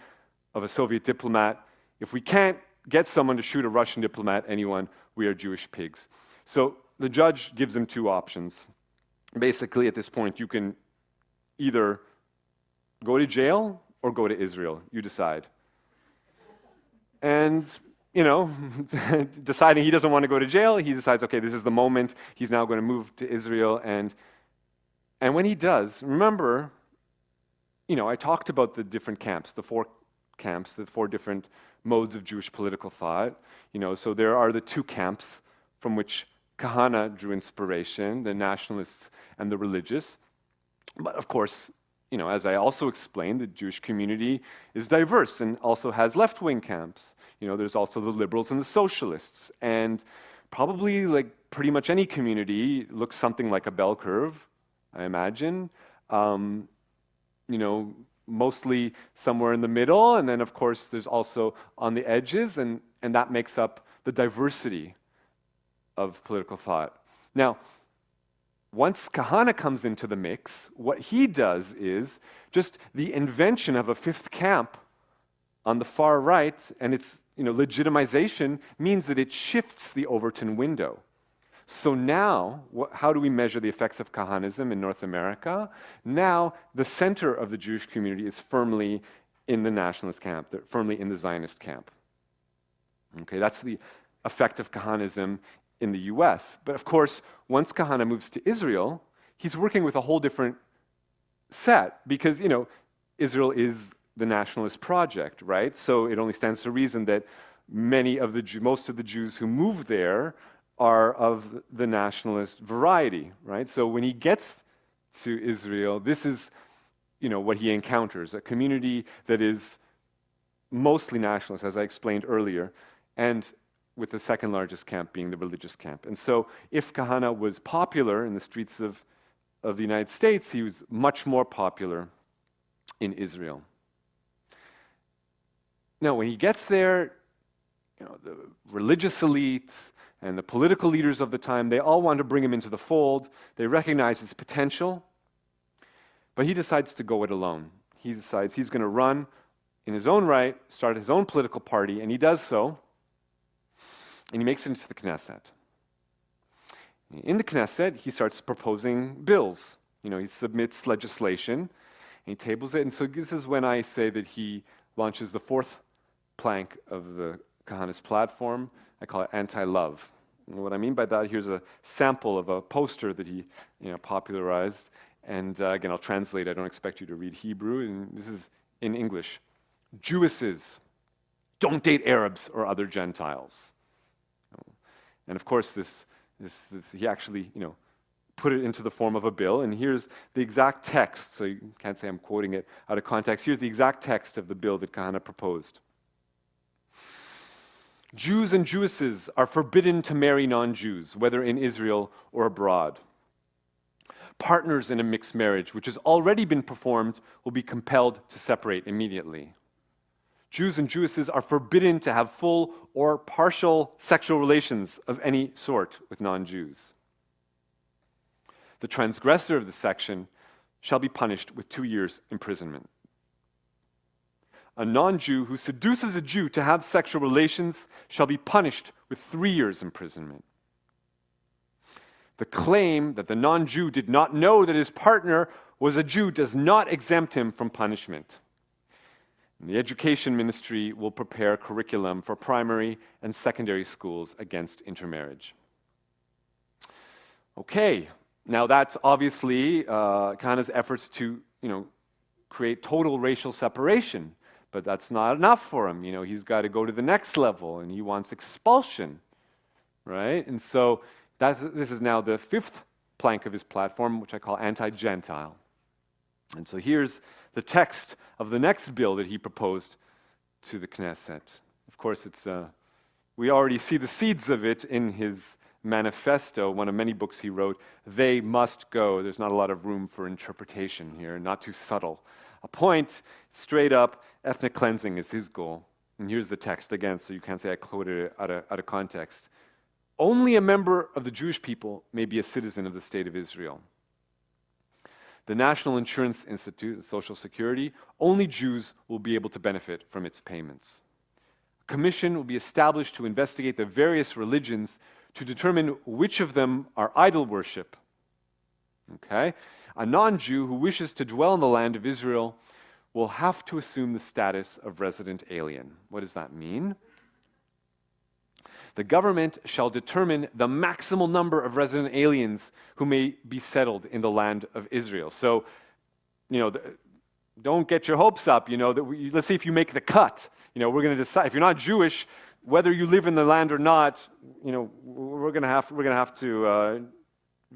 Speaker 2: of a Soviet diplomat. If we can't get someone to shoot a Russian diplomat, anyone, we are Jewish pigs. So the judge gives him two options. Basically, at this point, you can either go to jail or go to Israel. You decide. And, deciding he doesn't want to go to jail, he decides, okay, this is the moment. He's now going to move to Israel. And when he does, remember, I talked about the different camps, the four camps, the four different modes of Jewish political thought. So there are the two camps from which Kahana drew inspiration, the nationalists and the religious. But of course, as I also explained, the Jewish community is diverse and also has left-wing camps. There's also the liberals and the socialists. And probably like pretty much any community looks something like a bell curve, I imagine. Mostly somewhere in the middle, and then of course there's also on the edges, and that makes up the diversity of political thought. Now, once Kahana comes into the mix, what he does is just the invention of a fifth camp on the far right, and its legitimization means that it shifts the Overton window. So now, how do we measure the effects of Kahanism in North America? Now, the center of the Jewish community is firmly in the nationalist camp, they're firmly in the Zionist camp. Okay, that's the effect of Kahanism in the US. But of course, once Kahana moves to Israel, he's working with a whole different set because, Israel is the nationalist project, right? So it only stands to reason that most of the Jews who move there are of the nationalist variety, right? So when he gets to Israel, this is, what he encounters, a community that is mostly nationalist, as I explained earlier, and with the second largest camp being the religious camp. And so if Kahana was popular in the streets of the United States, he was much more popular in Israel. Now, when he gets there, the religious elite and the political leaders of the time, they all want to bring him into the fold. They recognize his potential, but he decides to go it alone. He decides he's going to run in his own right, start his own political party, and he does so, and he makes it into the Knesset. In the Knesset, he starts proposing bills. He submits legislation, and he tables it, and so this is when I say that he launches the fourth plank of the Kahana's platform. I call it anti-love. And what I mean by that, here's a sample of a poster that he popularized. And again, I'll translate. I don't expect you to read Hebrew. And this is in English. Jewesses, don't date Arabs or other Gentiles. And of course, he actually, put it into the form of a bill. And here's the exact text. So you can't say I'm quoting it out of context. Here's the exact text of the bill that Kahana proposed. Jews and Jewesses are forbidden to marry non-Jews, whether in Israel or abroad. Partners in a mixed marriage, which has already been performed, will be compelled to separate immediately. Jews and Jewesses are forbidden to have full or partial sexual relations of any sort with non-Jews. The transgressor of the section shall be punished with 2 years' imprisonment. A non-Jew who seduces a Jew to have sexual relations shall be punished with 3 years' imprisonment. The claim that the non-Jew did not know that his partner was a Jew does not exempt him from punishment. And the education ministry will prepare curriculum for primary and secondary schools against intermarriage. Okay, now that's obviously Kahana's efforts to, create total racial separation, but that's not enough for him. He's got to go to the next level, and he wants expulsion, right? And so this is now the fifth plank of his platform, which I call anti-Gentile. And so here's the text of the next bill that he proposed to the Knesset. Of course, we already see the seeds of it in his manifesto, one of many books he wrote. They must go. There's not a lot of room for interpretation here, not too subtle. A point, straight up, ethnic cleansing is his goal. And here's the text again, so you can't say I quoted it out of context. Only a member of the Jewish people may be a citizen of the state of Israel. The National Insurance Institute, Social Security, only Jews will be able to benefit from its payments. A commission will be established to investigate the various religions to determine which of them are idol worship. Okay? A non-Jew who wishes to dwell in the land of Israel will have to assume the status of resident alien. What does that mean? The government shall determine the maximal number of resident aliens who may be settled in the land of Israel. So, don't get your hopes up, let's say if you make the cut, we're going to decide, if you're not Jewish, whether you live in the land or not, we're going to have to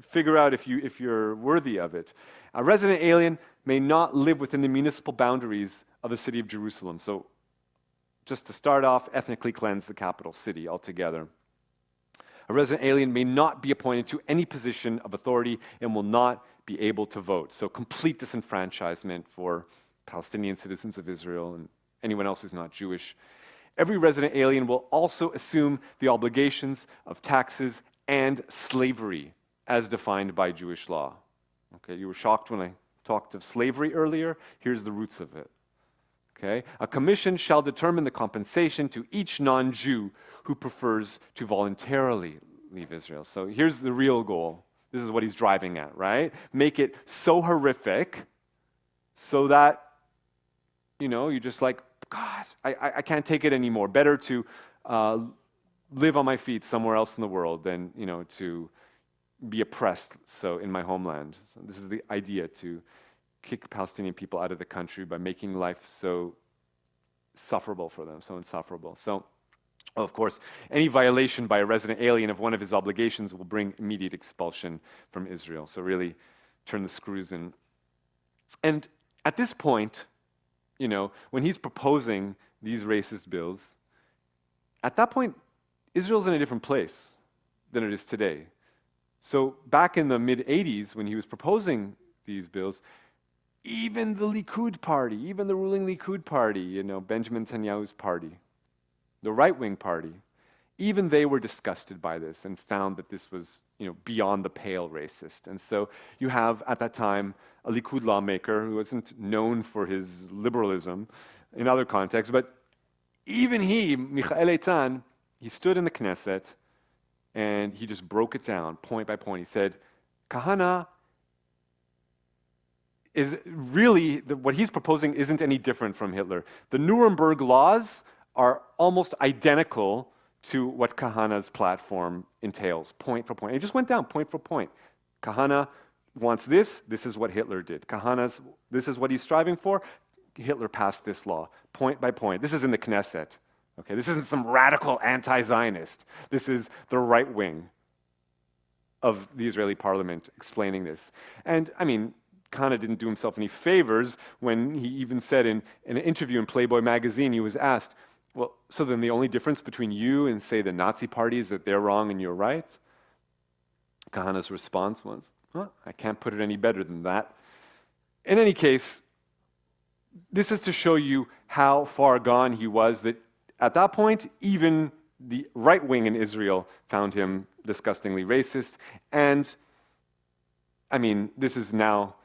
Speaker 2: figure out if you're worthy of it. A resident alien may not live within the municipal boundaries of the city of Jerusalem. So, just to start off, ethnically cleanse the capital city altogether. A resident alien may not be appointed to any position of authority and will not be able to vote. So complete disenfranchisement for Palestinian citizens of Israel and anyone else who's not Jewish. Every resident alien will also assume the obligations of taxes and slavery as defined by Jewish law. Okay, you were shocked when I talked of slavery earlier. Here's the roots of it. Okay? A commission shall determine the compensation to each non-Jew who prefers to voluntarily leave Israel. So here's the real goal. This is what he's driving at, right? Make it so horrific so that, you're just like, God, I can't take it anymore. Better to live on my feet somewhere else in the world than, to be oppressed in my homeland. So this is the idea, to kick Palestinian people out of the country by making life so sufferable for them, so insufferable. So, of course, any violation by a resident alien of one of his obligations will bring immediate expulsion from Israel. So really turn the screws in. And at this point, when he's proposing these racist bills, at that point, Israel's in a different place than it is today. So back in the mid-'80s, when he was proposing these bills, even the Likud party, even the ruling Likud party, Benjamin Netanyahu's party, the right-wing party, even they were disgusted by this and found that this was, beyond the pale racist. And so you have, at that time, a Likud lawmaker who wasn't known for his liberalism in other contexts, but even he, Michael Eitan, he stood in the Knesset and he just broke it down point by point. He said, Kahana is really, what he's proposing isn't any different from Hitler. The Nuremberg laws are almost identical to what Kahana's platform entails, point for point. It just went down point for point. Kahana wants this is what Hitler did. This is what he's striving for, Hitler passed this law, point by point. This is in the Knesset. Okay, this isn't some radical anti-Zionist. This is the right wing of the Israeli parliament explaining this. And I mean, Kahana didn't do himself any favors when he even said in an interview in Playboy magazine, he was asked, well, so then the only difference between you and, say, the Nazi party is that they're wrong and you're right? Kahana's response was, well, I can't put it any better than that. In any case, this is to show you how far gone he was, that at that point, even the right wing in Israel found him disgustingly racist. And, I mean, this is now,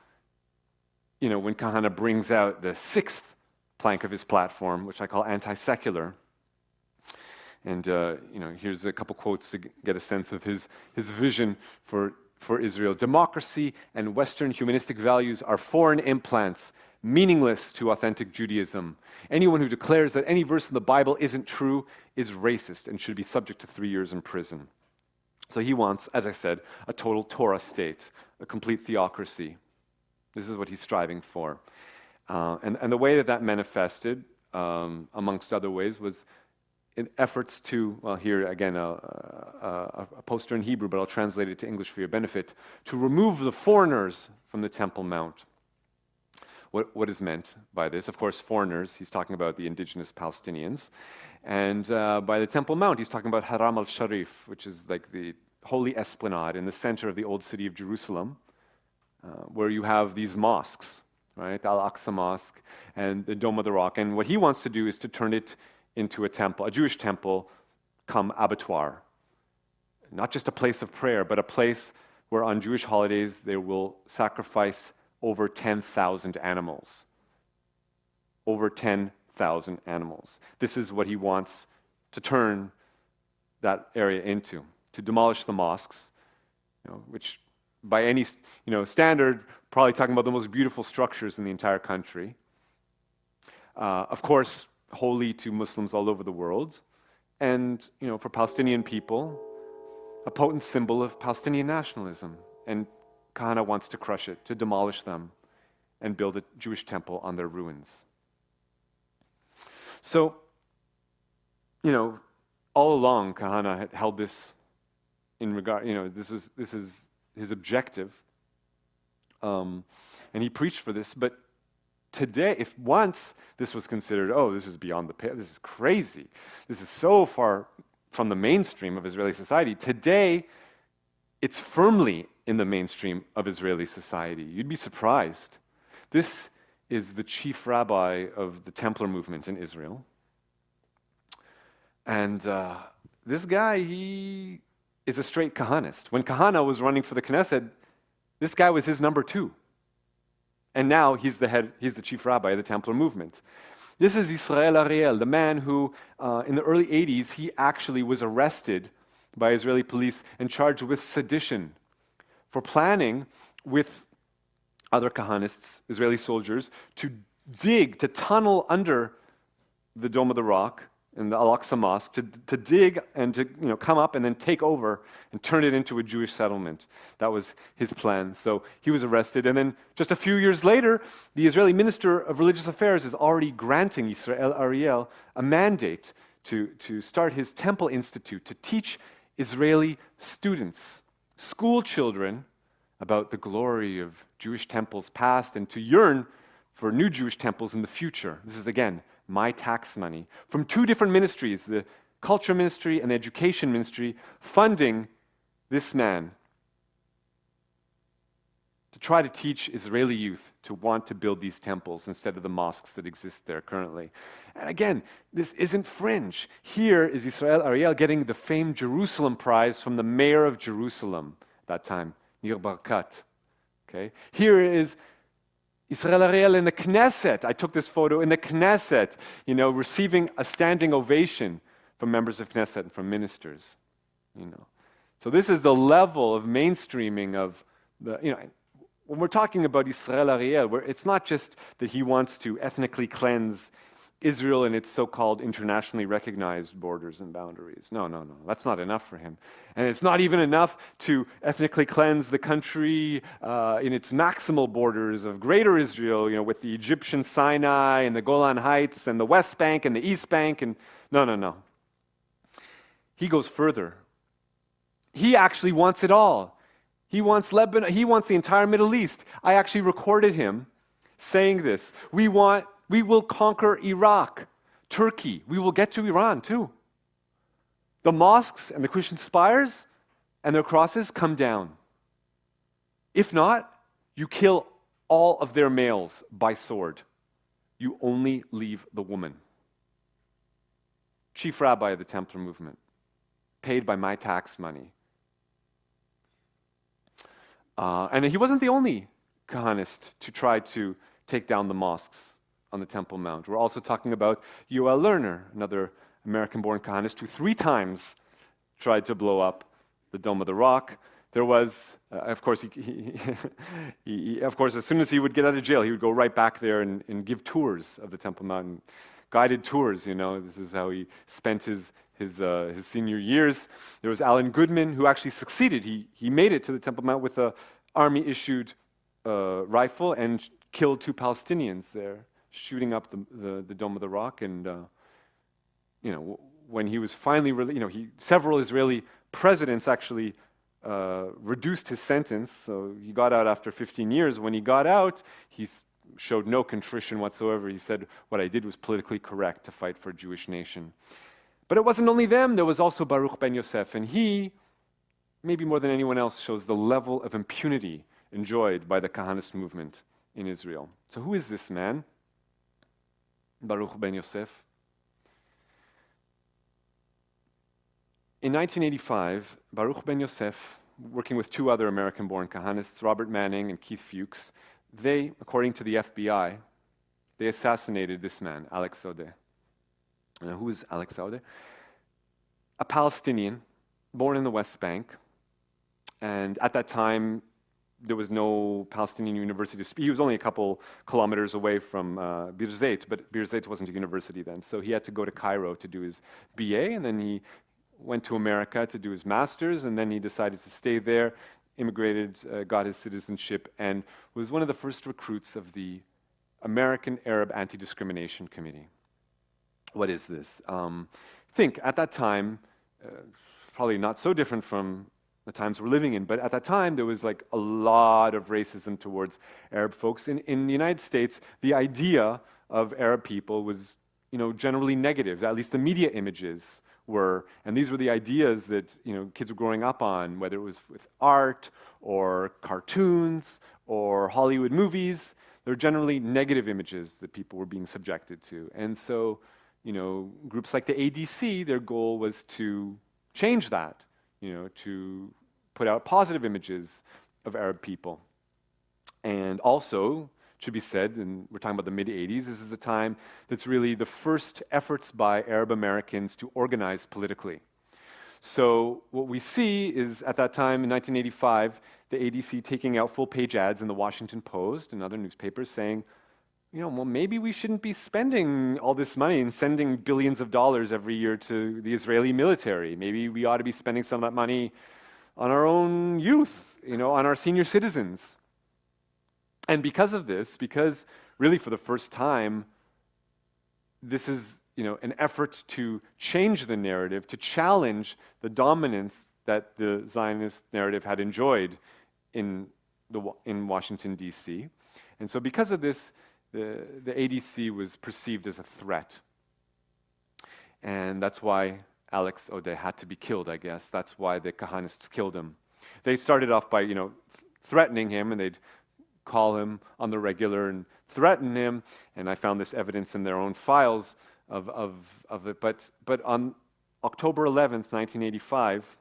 Speaker 2: when Kahana brings out the sixth plank of his platform, which I call anti-secular. And, here's a couple quotes to get a sense of his vision for Israel. Democracy and Western humanistic values are foreign implants, meaningless to authentic Judaism. Anyone who declares that any verse in the Bible isn't true is racist and should be subject to 3 years in prison. So he wants, as I said, a total Torah state, a complete theocracy. This is what he's striving for. And the way that manifested, amongst other ways, was in efforts to, well, here again, a poster in Hebrew, but I'll translate it to English for your benefit, to remove the foreigners from the Temple Mount. What is meant by this? Of course, foreigners, he's talking about the indigenous Palestinians. And by the Temple Mount, he's talking about Haram al-Sharif, which is like the holy esplanade in the center of the old city of Jerusalem, where you have these mosques, right? Al-Aqsa Mosque and the Dome of the Rock. And what he wants to do is to turn it into a temple, a Jewish temple, come abattoir. Not just a place of prayer, but a place where on Jewish holidays they will sacrifice over 10,000 animals. Over 10,000 animals. This is what he wants to turn that area into, to demolish the mosques, which by any standard, probably talking about the most beautiful structures in the entire country. Of course, holy to Muslims all over the world, and for Palestinian people, a potent symbol of Palestinian nationalism. And Kahana wants to crush it, to demolish them, and build a Jewish temple on their ruins. So, all along, Kahana had held this in regard. This is his objective, and he preached for this. But today, if once this was considered, oh, this is beyond the pale, this is crazy, this is so far from the mainstream of Israeli society, today it's firmly in the mainstream of Israeli society. You'd be surprised. This is the chief rabbi of the Templar movement in Israel. And this guy, he is a straight Kahanist. When Kahana was running for the Knesset, this guy was his number 2. And now he's the chief rabbi of the Templar movement. This is Israel Ariel, the man who, in the early 80s, he actually was arrested by Israeli police and charged with sedition for planning with other Kahanists, Israeli soldiers, to tunnel under the Dome of the Rock in the Al-Aqsa Mosque, to dig and to come up and then take over and turn it into a Jewish settlement. That was his plan. So he was arrested, and then just a few years later, the Israeli Minister of Religious Affairs is already granting Israel Ariel a mandate to start his Temple Institute to teach Israeli students, school children, about the glory of Jewish temples past and to yearn for new Jewish temples in the future. This is, again, my tax money from 2 different ministries, the Culture Ministry and the Education Ministry, funding this man to try to teach Israeli youth to want to build these temples instead of the mosques that exist there currently. And again, this isn't fringe. Here is Israel Ariel getting the famed Jerusalem Prize from the mayor of Jerusalem at that time, Nir Barkat. Okay? Here is Israel Ariel in the Knesset. I took this photo in the Knesset, receiving a standing ovation from members of Knesset and from ministers. So this is the level of mainstreaming of the, when we're talking about Israel Ariel, where it's not just that he wants to ethnically cleanse Israel and its so-called internationally recognized borders and boundaries. No. That's not enough for him. And it's not even enough to ethnically cleanse the country in its maximal borders of greater Israel, with the Egyptian Sinai and the Golan Heights and the West Bank and the East Bank. And no. He goes further. He actually wants it all. He wants Lebanon, he wants the entire Middle East. I actually recorded him saying this. We will conquer Iraq, Turkey. We will get to Iran too. The mosques and the Christian spires and their crosses come down. If not, you kill all of their males by sword. You only leave the woman. Chief rabbi of the Templar movement, paid by my tax money. And he wasn't the only Kahanist to try to take down the mosques on the Temple Mount. We're also talking about Yoel Lerner, another American-born Kahanist who 3 times tried to blow up the Dome of the Rock. There was, of course, of course, as soon as he would get out of jail, he would go right back there and give tours of the Temple Mount, guided tours. You know, this is how he spent his senior years. There was Alan Goodman, who actually succeeded. He made it to the Temple Mount with a army-issued rifle and killed 2 Palestinians there, shooting up the Dome of the Rock. And you know, when he was finally, several Israeli presidents actually reduced his sentence, so he got out after 15 years. When he got out, he showed no contrition whatsoever. He said, what I did was politically correct to fight for a Jewish nation. But it wasn't only them, there was also Baruch ben Yosef, and he, maybe more than anyone else, shows the level of impunity enjoyed by the Kahanist movement in Israel. So who is this man? Baruch ben Yosef. In 1985, Baruch ben Yosef, working with 2 other American-born Kahanists, Robert Manning and Keith Fuchs, they, according to the FBI, they assassinated this man, Alex Odeh. Now, who is Alex Odeh? A Palestinian, born in the West Bank, and at that time, there was no Palestinian university. He was only a couple kilometers away from Birzeit, but Birzeit wasn't a university then, so he had to go to Cairo to do his BA, and then he went to America to do his master's, and then he decided to stay there, immigrated, got his citizenship, and was one of the first recruits of the American Arab Anti-Discrimination Committee. What is this? Think, at that time, probably not so different from the times we're living in, but at that time there was like a lot of racism towards Arab folks. In the United States, the idea of Arab people was, generally negative, at least the media images were, and these were the ideas that kids were growing up on, whether it was with art or cartoons or Hollywood movies. There were generally negative images that people were being subjected to. And so, groups like the ADC, their goal was to change that, to put out positive images of Arab people. And also, should be said, and we're talking about the mid-'80s, this is the time that's really the first efforts by Arab Americans to organize politically. So what we see is, at that time, in 1985, the ADC taking out full-page ads in the Washington Post and other newspapers saying, well, maybe we shouldn't be spending all this money and sending billions of dollars every year to the Israeli military. Maybe we ought to be spending some of that money on our own youth, on our senior citizens. And because of this, because really for the first time, this is an effort to change the narrative, to challenge the dominance that the Zionist narrative had enjoyed in Washington, D.C. And so because of this, the ADC was perceived as a threat. And that's why Alex Odeh had to be killed, I guess. That's why the Kahanists killed him. They started off by, threatening him, and they'd call him on the regular and threaten him. And I found this evidence in their own files of it. But on October 11th, 1985,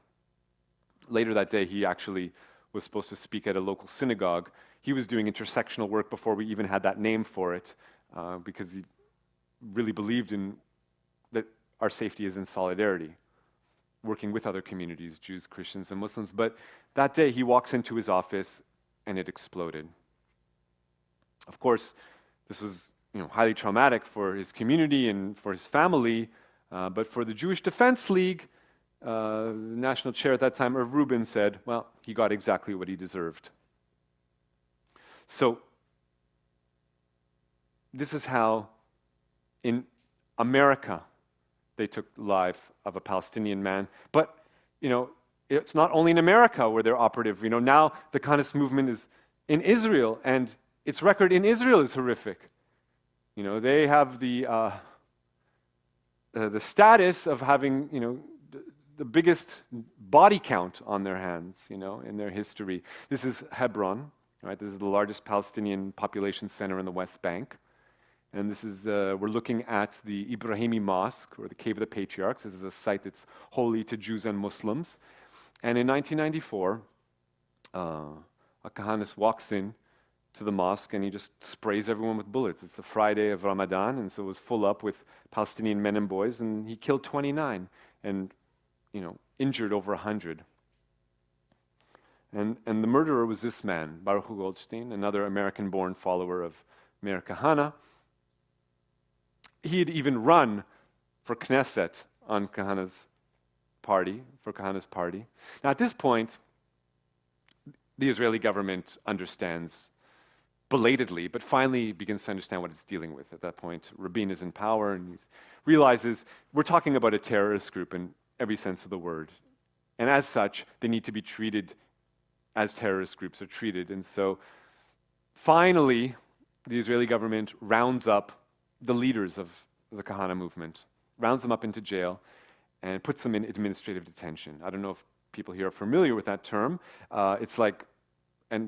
Speaker 2: later that day, he actually was supposed to speak at a local synagogue. He was doing intersectional work before we even had that name for it, because he really believed in that our safety is in solidarity, working with other communities, Jews, Christians, and Muslims. But that day, he walks into his office, and it exploded. Of course, this was highly traumatic for his community and for his family, but for the Jewish Defense League, national chair at that time, Irv Rubin, said, well, he got exactly what he deserved. So this is how in America they took the life of a Palestinian man. But it's not only in America where they're operative. Now the Kahanist movement is in Israel, and its record in Israel is horrific. They have the status of having, the biggest body count on their hands, in their history. This is Hebron, right? This is the largest Palestinian population center in the West Bank. And this is, we're looking at the Ibrahimi Mosque, or the Cave of the Patriarchs. This is a site that's holy to Jews and Muslims. And in 1994, a Kahanist walks in to the mosque and he just sprays everyone with bullets. It's the Friday of Ramadan, and so it was full up with Palestinian men and boys, and he killed 29 and injured over 100. And the murderer was this man, Baruch Goldstein, another American-born follower of Meir Kahane. He had even run for Knesset on Kahane's party. Now at this point, the Israeli government understands belatedly, but finally begins to understand what it's dealing with. At that point, Rabin is in power and he realizes we're talking about a terrorist group in every sense of the word. And as such, they need to be treated as terrorist groups are treated. And so finally, the Israeli government rounds up the leaders of the Kahane movement, rounds them up into jail, and puts them in administrative detention. I don't know if people here are familiar with that term. It's like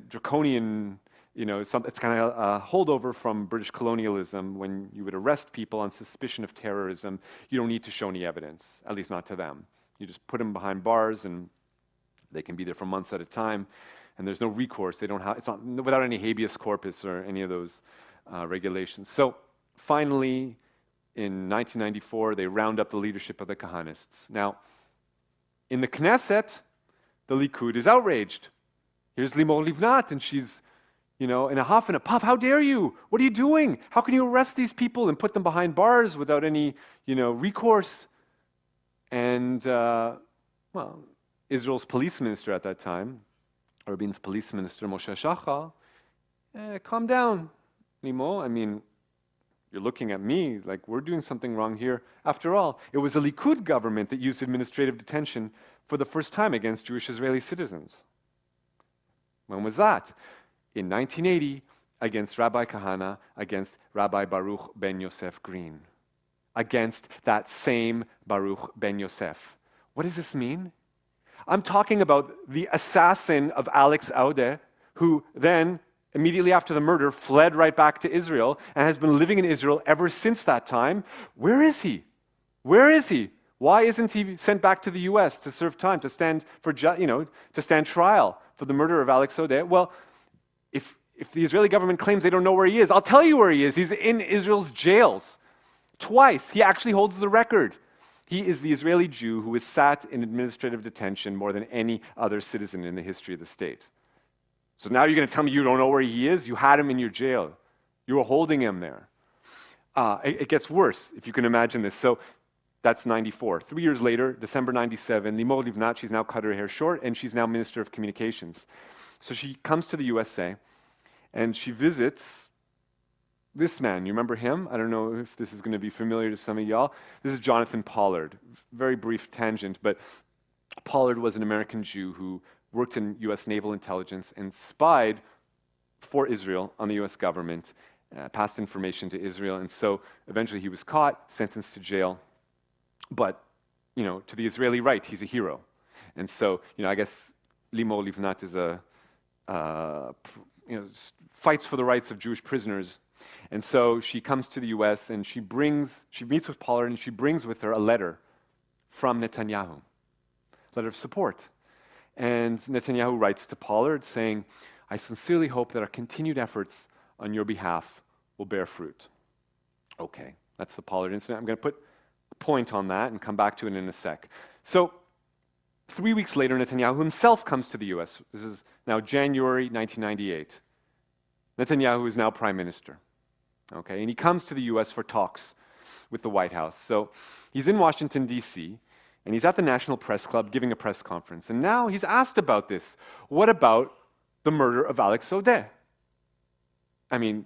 Speaker 2: draconian, it's kind of a holdover from British colonialism. When you would arrest people on suspicion of terrorism, you don't need to show any evidence, at least not to them. You just put them behind bars, and they can be there for months at a time, and there's no recourse. It's not without any habeas corpus or any of those regulations. So finally, in 1994, they round up the leadership of the Kahanists. Now, in the Knesset, the Likud is outraged. Here's Limor Livnat, and she's, in a huff and a puff. How dare you? What are you doing? How can you arrest these people and put them behind bars without any, recourse? And, Israel's police minister at that time, Rabin's police minister, Moshe Shachar, calm down, Limor. I mean, you're looking at me like we're doing something wrong here. After all, it was a Likud government that used administrative detention for the first time against Jewish Israeli citizens. When was that? In 1980, against Rabbi Kahane, against Rabbi Baruch ben Yosef Green. Against that same Baruch ben Yosef. What does this mean? I'm talking about the assassin of Alex Aude, who then, immediately after the murder, fled right back to Israel and has been living in Israel ever since that time. Where is he? Where is he? Why isn't he sent back to the U.S. to serve time, to stand for, to stand trial for the murder of Alex Aude? Well, if the Israeli government claims they don't know where he is, I'll tell you where he is. He's in Israel's jails. Twice. He actually holds the record. He is the Israeli Jew who has sat in administrative detention more than any other citizen in the history of the state. So now you're going to tell me you don't know where he is? You had him in your jail. You were holding him there. It gets worse, if you can imagine this. So that's 94. 3 years later, December 97, Limor Livnat, she's now cut her hair short, and she's now Minister of Communications. So she comes to the USA, and she visits this man. You remember him? I don't know if this is going to be familiar to some of y'all. This is Jonathan Pollard. Very brief tangent, but Pollard was an American Jew who worked in U.S. naval intelligence and spied for Israel on the U.S. government, passed information to Israel, and so eventually he was caught, sentenced to jail. But, to the Israeli right, he's a hero. And so, I guess Limor Livnat is fights for the rights of Jewish prisoners. And so she comes to the U.S. and she meets with Pollard, and she brings with her a letter from Netanyahu, letter of support. And Netanyahu writes to Pollard saying, I sincerely hope that our continued efforts on your behalf will bear fruit. Okay, that's the Pollard incident. I'm going to put a point on that and come back to it in a sec. So 3 weeks later, Netanyahu himself comes to the U.S. This is now January 1998. Netanyahu is now prime minister. Okay, and he comes to the U.S. for talks with the White House. So he's in Washington, D.C., and he's at the National Press Club giving a press conference. And now he's asked about this. What about the murder of Alex Aude? I mean,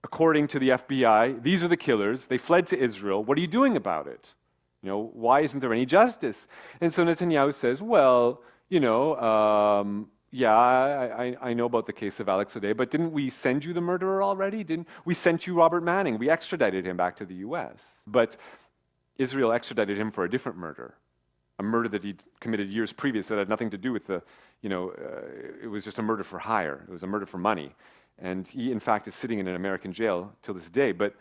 Speaker 2: according to the FBI, these are the killers. They fled to Israel. What are you doing about it? Why isn't there any justice? And so Netanyahu says, well, yeah, I know about the case of Alex O'Day, but didn't we send you the murderer already? Didn't we sent you Robert Manning? We extradited him back to the US. But Israel extradited him for a different murder, a murder that he'd committed years previous that had nothing to do with it was just a murder for hire. It was a murder for money. And he, in fact, is sitting in an American jail till this day. But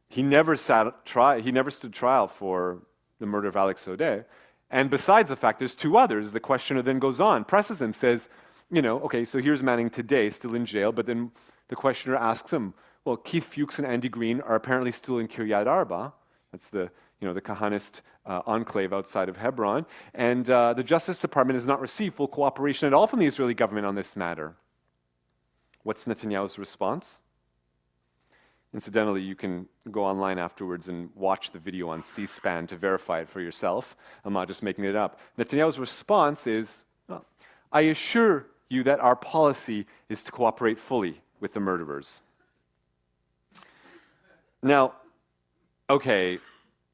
Speaker 2: he never stood trial for the murder of Alex O'Day. And besides the fact there's two others, the questioner then goes on, presses him, says, okay, so here's Manning today, still in jail, but then the questioner asks him, well, Keith Fuchs and Andy Green are apparently still in Kiryat Arba. That's the Kahanist enclave outside of Hebron. And the Justice Department has not received full cooperation at all from the Israeli government on this matter. What's Netanyahu's response? Incidentally, you can go online afterwards and watch the video on C-SPAN to verify it for yourself. I'm not just making it up. Netanyahu's response is, I assure you that our policy is to cooperate fully with the murderers. Now, okay,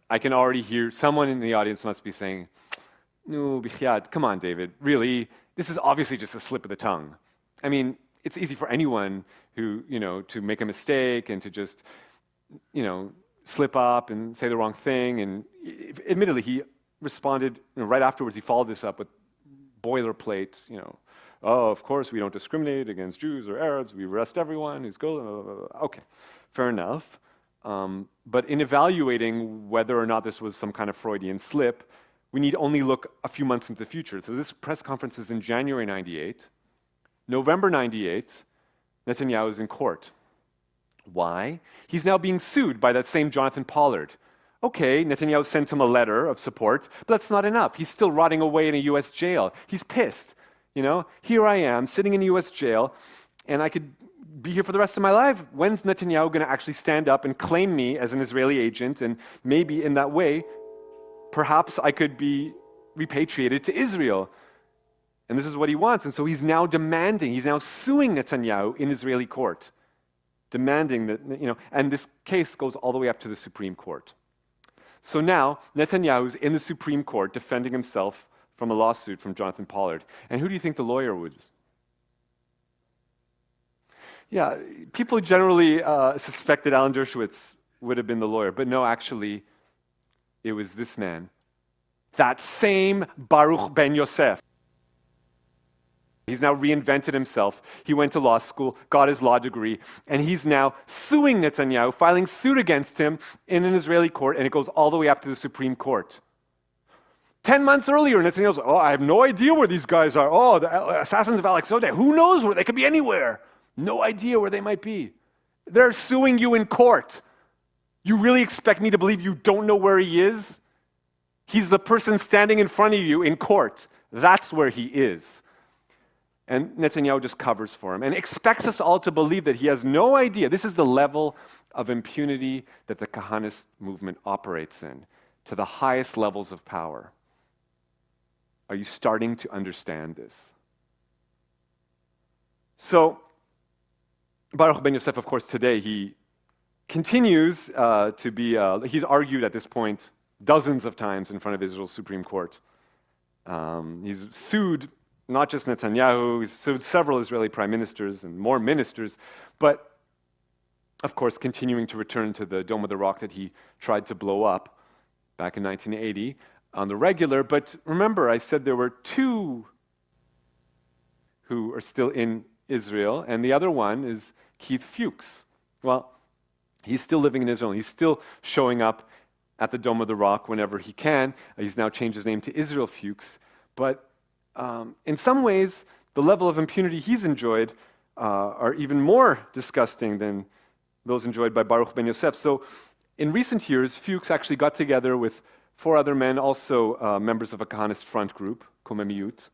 Speaker 2: I can already hear someone in the audience must be saying, no, bichyat, come on, David, really? This is obviously just a slip of the tongue. I mean, it's easy for anyone who, to make a mistake and to just, slip up and say the wrong thing. And admittedly, he responded, right afterwards, he followed this up with boilerplate, oh, of course, we don't discriminate against Jews or Arabs. We arrest everyone who's good. Okay, fair enough. But in evaluating whether or not this was some kind of Freudian slip, we need only look a few months into the future. So this press conference is in January 98. November 98, Netanyahu is in court. Why? He's now being sued by that same Jonathan Pollard. Okay, Netanyahu sent him a letter of support, but that's not enough. He's still rotting away in a US jail. He's pissed. Here I am, sitting in a US jail, and I could be here for the rest of my life. When's Netanyahu going to actually stand up and claim me as an Israeli agent? And maybe in that way, perhaps I could be repatriated to Israel. And this is what he wants. And so he's now suing Netanyahu in Israeli court, demanding that, and this case goes all the way up to the Supreme Court. So now Netanyahu's in the Supreme Court defending himself from a lawsuit from Jonathan Pollard. And who do you think the lawyer was? Yeah, people generally suspect that Alan Dershowitz would have been the lawyer, but no, actually, it was this man, that same Baruch ben Yosef. He's now reinvented himself. He went to law school, got his law degree, and he's now suing Netanyahu, filing suit against him in an Israeli court, and it goes all the way up to the Supreme Court. 10 months earlier, Netanyahu's like, I have no idea where these guys are. The assassins of Alex O'Day. Who knows where? They could be anywhere. No idea where they might be. They're suing you in court. You really expect me to believe you don't know where he is? He's the person standing in front of you in court. That's where he is. And Netanyahu just covers for him and expects us all to believe that he has no idea. This is the level of impunity that the Kahanist movement operates in, to the highest levels of power. Are you starting to understand this? So, Baruch ben Yosef, of course, today, he continues to be, he's argued at this point dozens of times in front of Israel's Supreme Court. He's sued not just Netanyahu, he's sued several Israeli prime ministers and more ministers, but of course continuing to return to the Dome of the Rock that he tried to blow up back in 1980 on the regular. But remember, I said there were two who are still in Israel, and the other one is Keith Fuchs. Well, he's still living in Israel, and he's still showing up at the Dome of the Rock whenever he can. He's now changed his name to Israel Fuchs, but in some ways, the level of impunity he's enjoyed are even more disgusting than those enjoyed by Baruch ben Yosef. So in recent years, Fuchs actually got together with 4 other men, also members of a Kahanist front group, Komemiyut,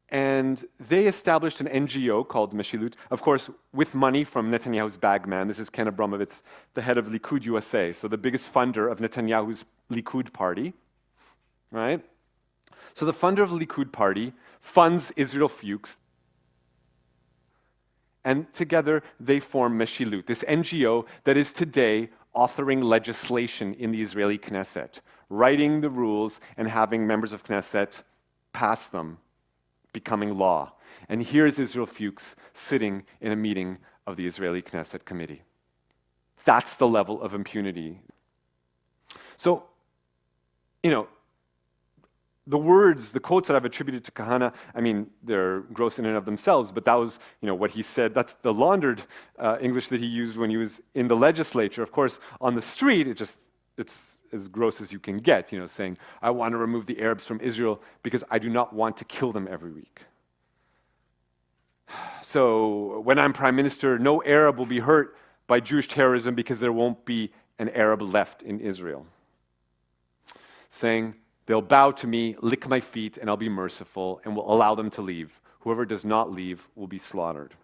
Speaker 2: and they established an NGO called Meshilut, of course, with money from Netanyahu's bagman. This is Ken Abramovitz, the head of Likud USA, so the biggest funder of Netanyahu's Likud party, right? So the funder of the Likud party funds Israel Fuchs, and together they form Meshilut, this NGO that is today authoring legislation in the Israeli Knesset, writing the rules and having members of Knesset pass them, becoming law. And here's Israel Fuchs sitting in a meeting of the Israeli Knesset committee. That's the level of impunity. So, the words, the quotes that I've attributed to Kahana, I mean, they're gross in and of themselves, but that was, what he said. That's the laundered English that he used when he was in the legislature. Of course, on the street, it's as gross as you can get, saying, I want to remove the Arabs from Israel because I do not want to kill them every week. So when I'm prime minister, no Arab will be hurt by Jewish terrorism because there won't be an Arab left in Israel. Saying, they'll bow to me, lick my feet, and I'll be merciful and will allow them to leave. Whoever does not leave will be slaughtered.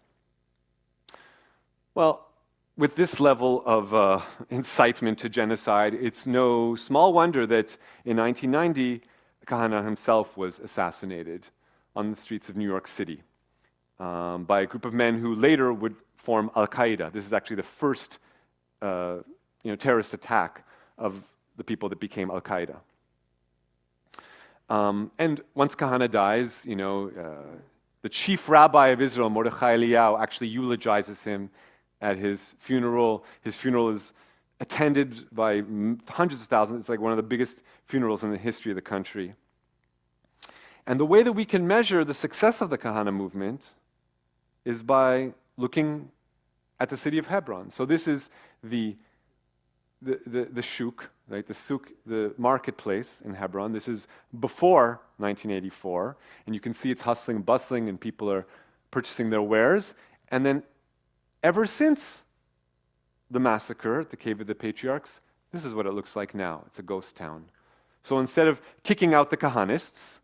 Speaker 2: Well, with this level of incitement to genocide, it's no small wonder that in 1990, Kahana himself was assassinated on the streets of New York City by a group of men who later would form Al-Qaeda. This is actually the first terrorist attack of the people that became Al-Qaeda. And once Kahana dies, the chief rabbi of Israel, Mordechai Eliyahu, actually eulogizes him at his funeral. His funeral is attended by hundreds of thousands. It's like one of the biggest funerals in the history of the country. And the way that we can measure the success of the Kahana movement is by looking at the city of Hebron. So this is the shuk, right? The souk, the marketplace in Hebron. This is before 1984, and you can see it's hustling, bustling, and people are purchasing their wares. And then, ever since the massacre at the Cave of the Patriarchs, this is what it looks like now. It's a ghost town. So instead of kicking out the Kahanists,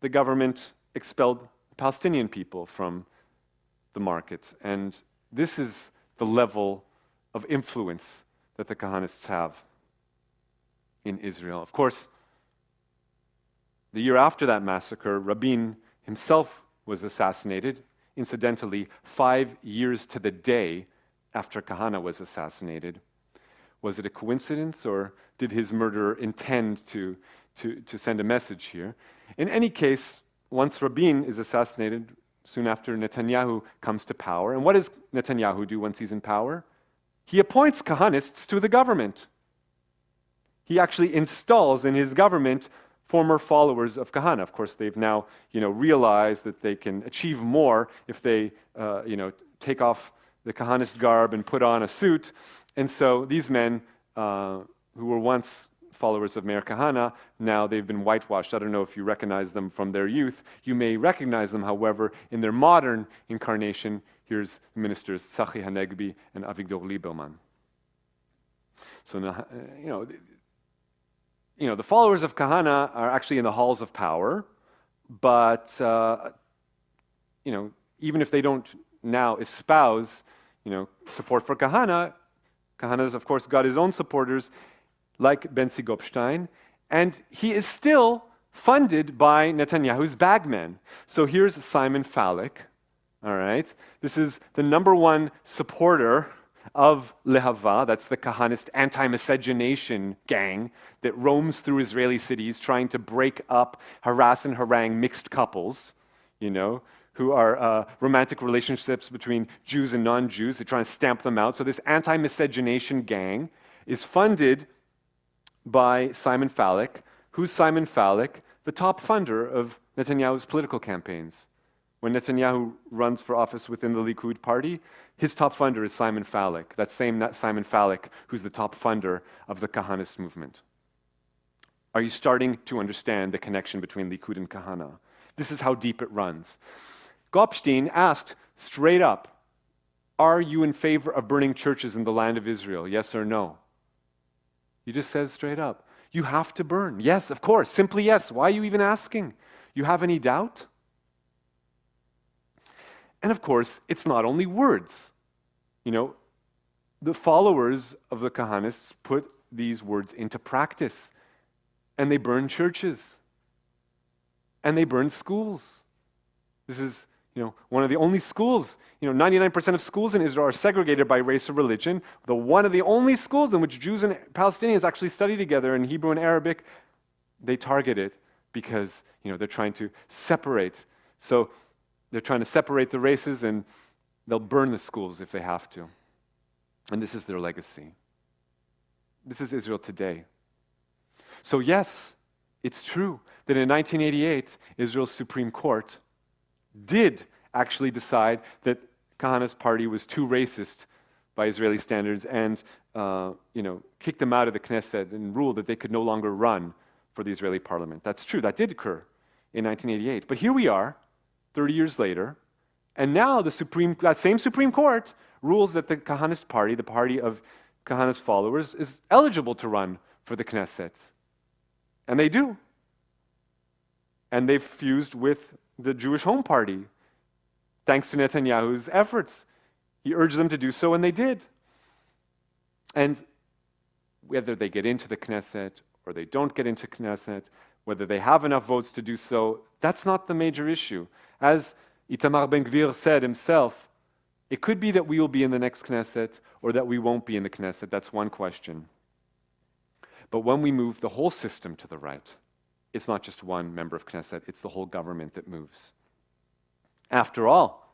Speaker 2: the government expelled Palestinian people from the market. And this is the level of influence that the Kahanists have in Israel. Of course, the year after that massacre, Rabin himself was assassinated, incidentally, 5 years to the day after Kahana was assassinated. Was it a coincidence, or did his murderer intend to send a message here? In any case, once Rabin is assassinated, soon after Netanyahu comes to power. And what does Netanyahu do once he's in power? He appoints Kahanists to the government. He actually installs in his government former followers of Kahana. Of course, they've now, realized that they can achieve more if they, take off the Kahanist garb and put on a suit. And so these men, who were once followers of Meir Kahana, now they've been whitewashed. I don't know if you recognize them from their youth. You may recognize them, however, in their modern incarnation. Here's the ministers Tzachi Hanegbi and Avigdor Lieberman. So now, the followers of Kahana are actually in the halls of power, but even if they don't now espouse, support for Kahana, Kahana's of course got his own supporters, like Benzi Gopstein, and he is still funded by Netanyahu's bagmen. So here's Simon Falek, all right? This is the number one supporter of Lehava, that's the Kahanist anti-miscegenation gang that roams through Israeli cities trying to break up, harass and harangue mixed couples, who are romantic relationships between Jews and non-Jews. They try and stamp them out. So this anti-miscegenation gang is funded by Simon Falek. Who's Simon Falek? The top funder of Netanyahu's political campaigns. When Netanyahu runs for office within the Likud party, his top funder is Simon Falek, that same Simon Falek who's the top funder of the Kahanist movement. Are you starting to understand the connection between Likud and Kahana? This is how deep it runs. Gopstein asked straight up, are you in favor of burning churches in the land of Israel? Yes or no? He just says straight up, you have to burn. Yes, of course, simply yes. Why are you even asking? You have any doubt? And of course, it's not only words. The followers of the Kahanists put these words into practice. And they burn churches. And they burn schools. This is, one of the only schools. 99% of schools in Israel are segregated by race or religion. One of the only schools in which Jews and Palestinians actually study together in Hebrew and Arabic, they target it because, they're trying to separate So they're trying to separate the races, and they'll burn the schools if they have to. And this is their legacy. This is Israel today. So yes, it's true that in 1988, Israel's Supreme Court did actually decide that Kahana's party was too racist by Israeli standards and kicked them out of the Knesset and ruled that they could no longer run for the Israeli parliament. That's true, that did occur in 1988. But here we are, 30 years later, and now that same Supreme Court rules that the Kahanist party, the party of Kahana's followers, is eligible to run for the Knesset. And they do. And they've fused with the Jewish Home Party, thanks to Netanyahu's efforts. He urged them to do so, and they did. And whether they get into the Knesset or they don't get into Knesset, whether they have enough votes to do so, that's not the major issue. As Itamar Ben-Gvir said himself, it could be that we will be in the next Knesset or that we won't be in the Knesset. That's one question. But when we move the whole system to the right, it's not just one member of Knesset, it's the whole government that moves. After all,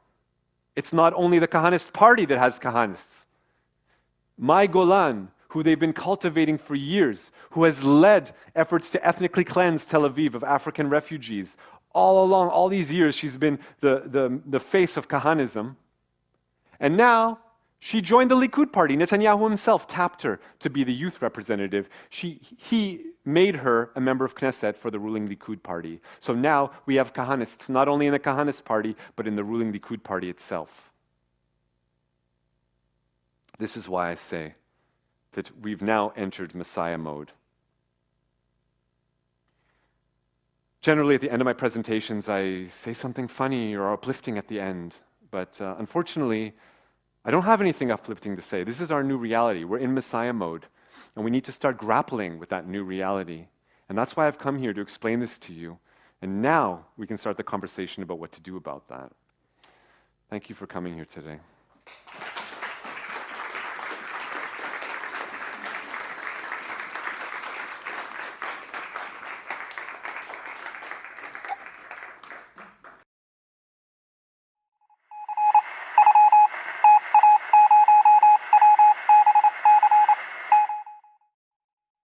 Speaker 2: it's not only the Kahanist party that has Kahanists. Mai Golan, who they've been cultivating for years, who has led efforts to ethnically cleanse Tel Aviv of African refugees. All along, all these years, she's been the face of Kahanism. And now, she joined the Likud party. Netanyahu himself tapped her to be the youth representative. He made her a member of Knesset for the ruling Likud party. So now we have Kahanists, not only in the Kahanist party, but in the ruling Likud party itself. This is why I say that we've now entered Messiah mode. Generally, at the end of my presentations, I say something funny or uplifting at the end. But unfortunately, I don't have anything uplifting to say. This is our new reality. We're in Messiah mode, and we need to start grappling with that new reality. And that's why I've come here to explain this to you. And now we can start the conversation about what to do about that. Thank you for coming here today.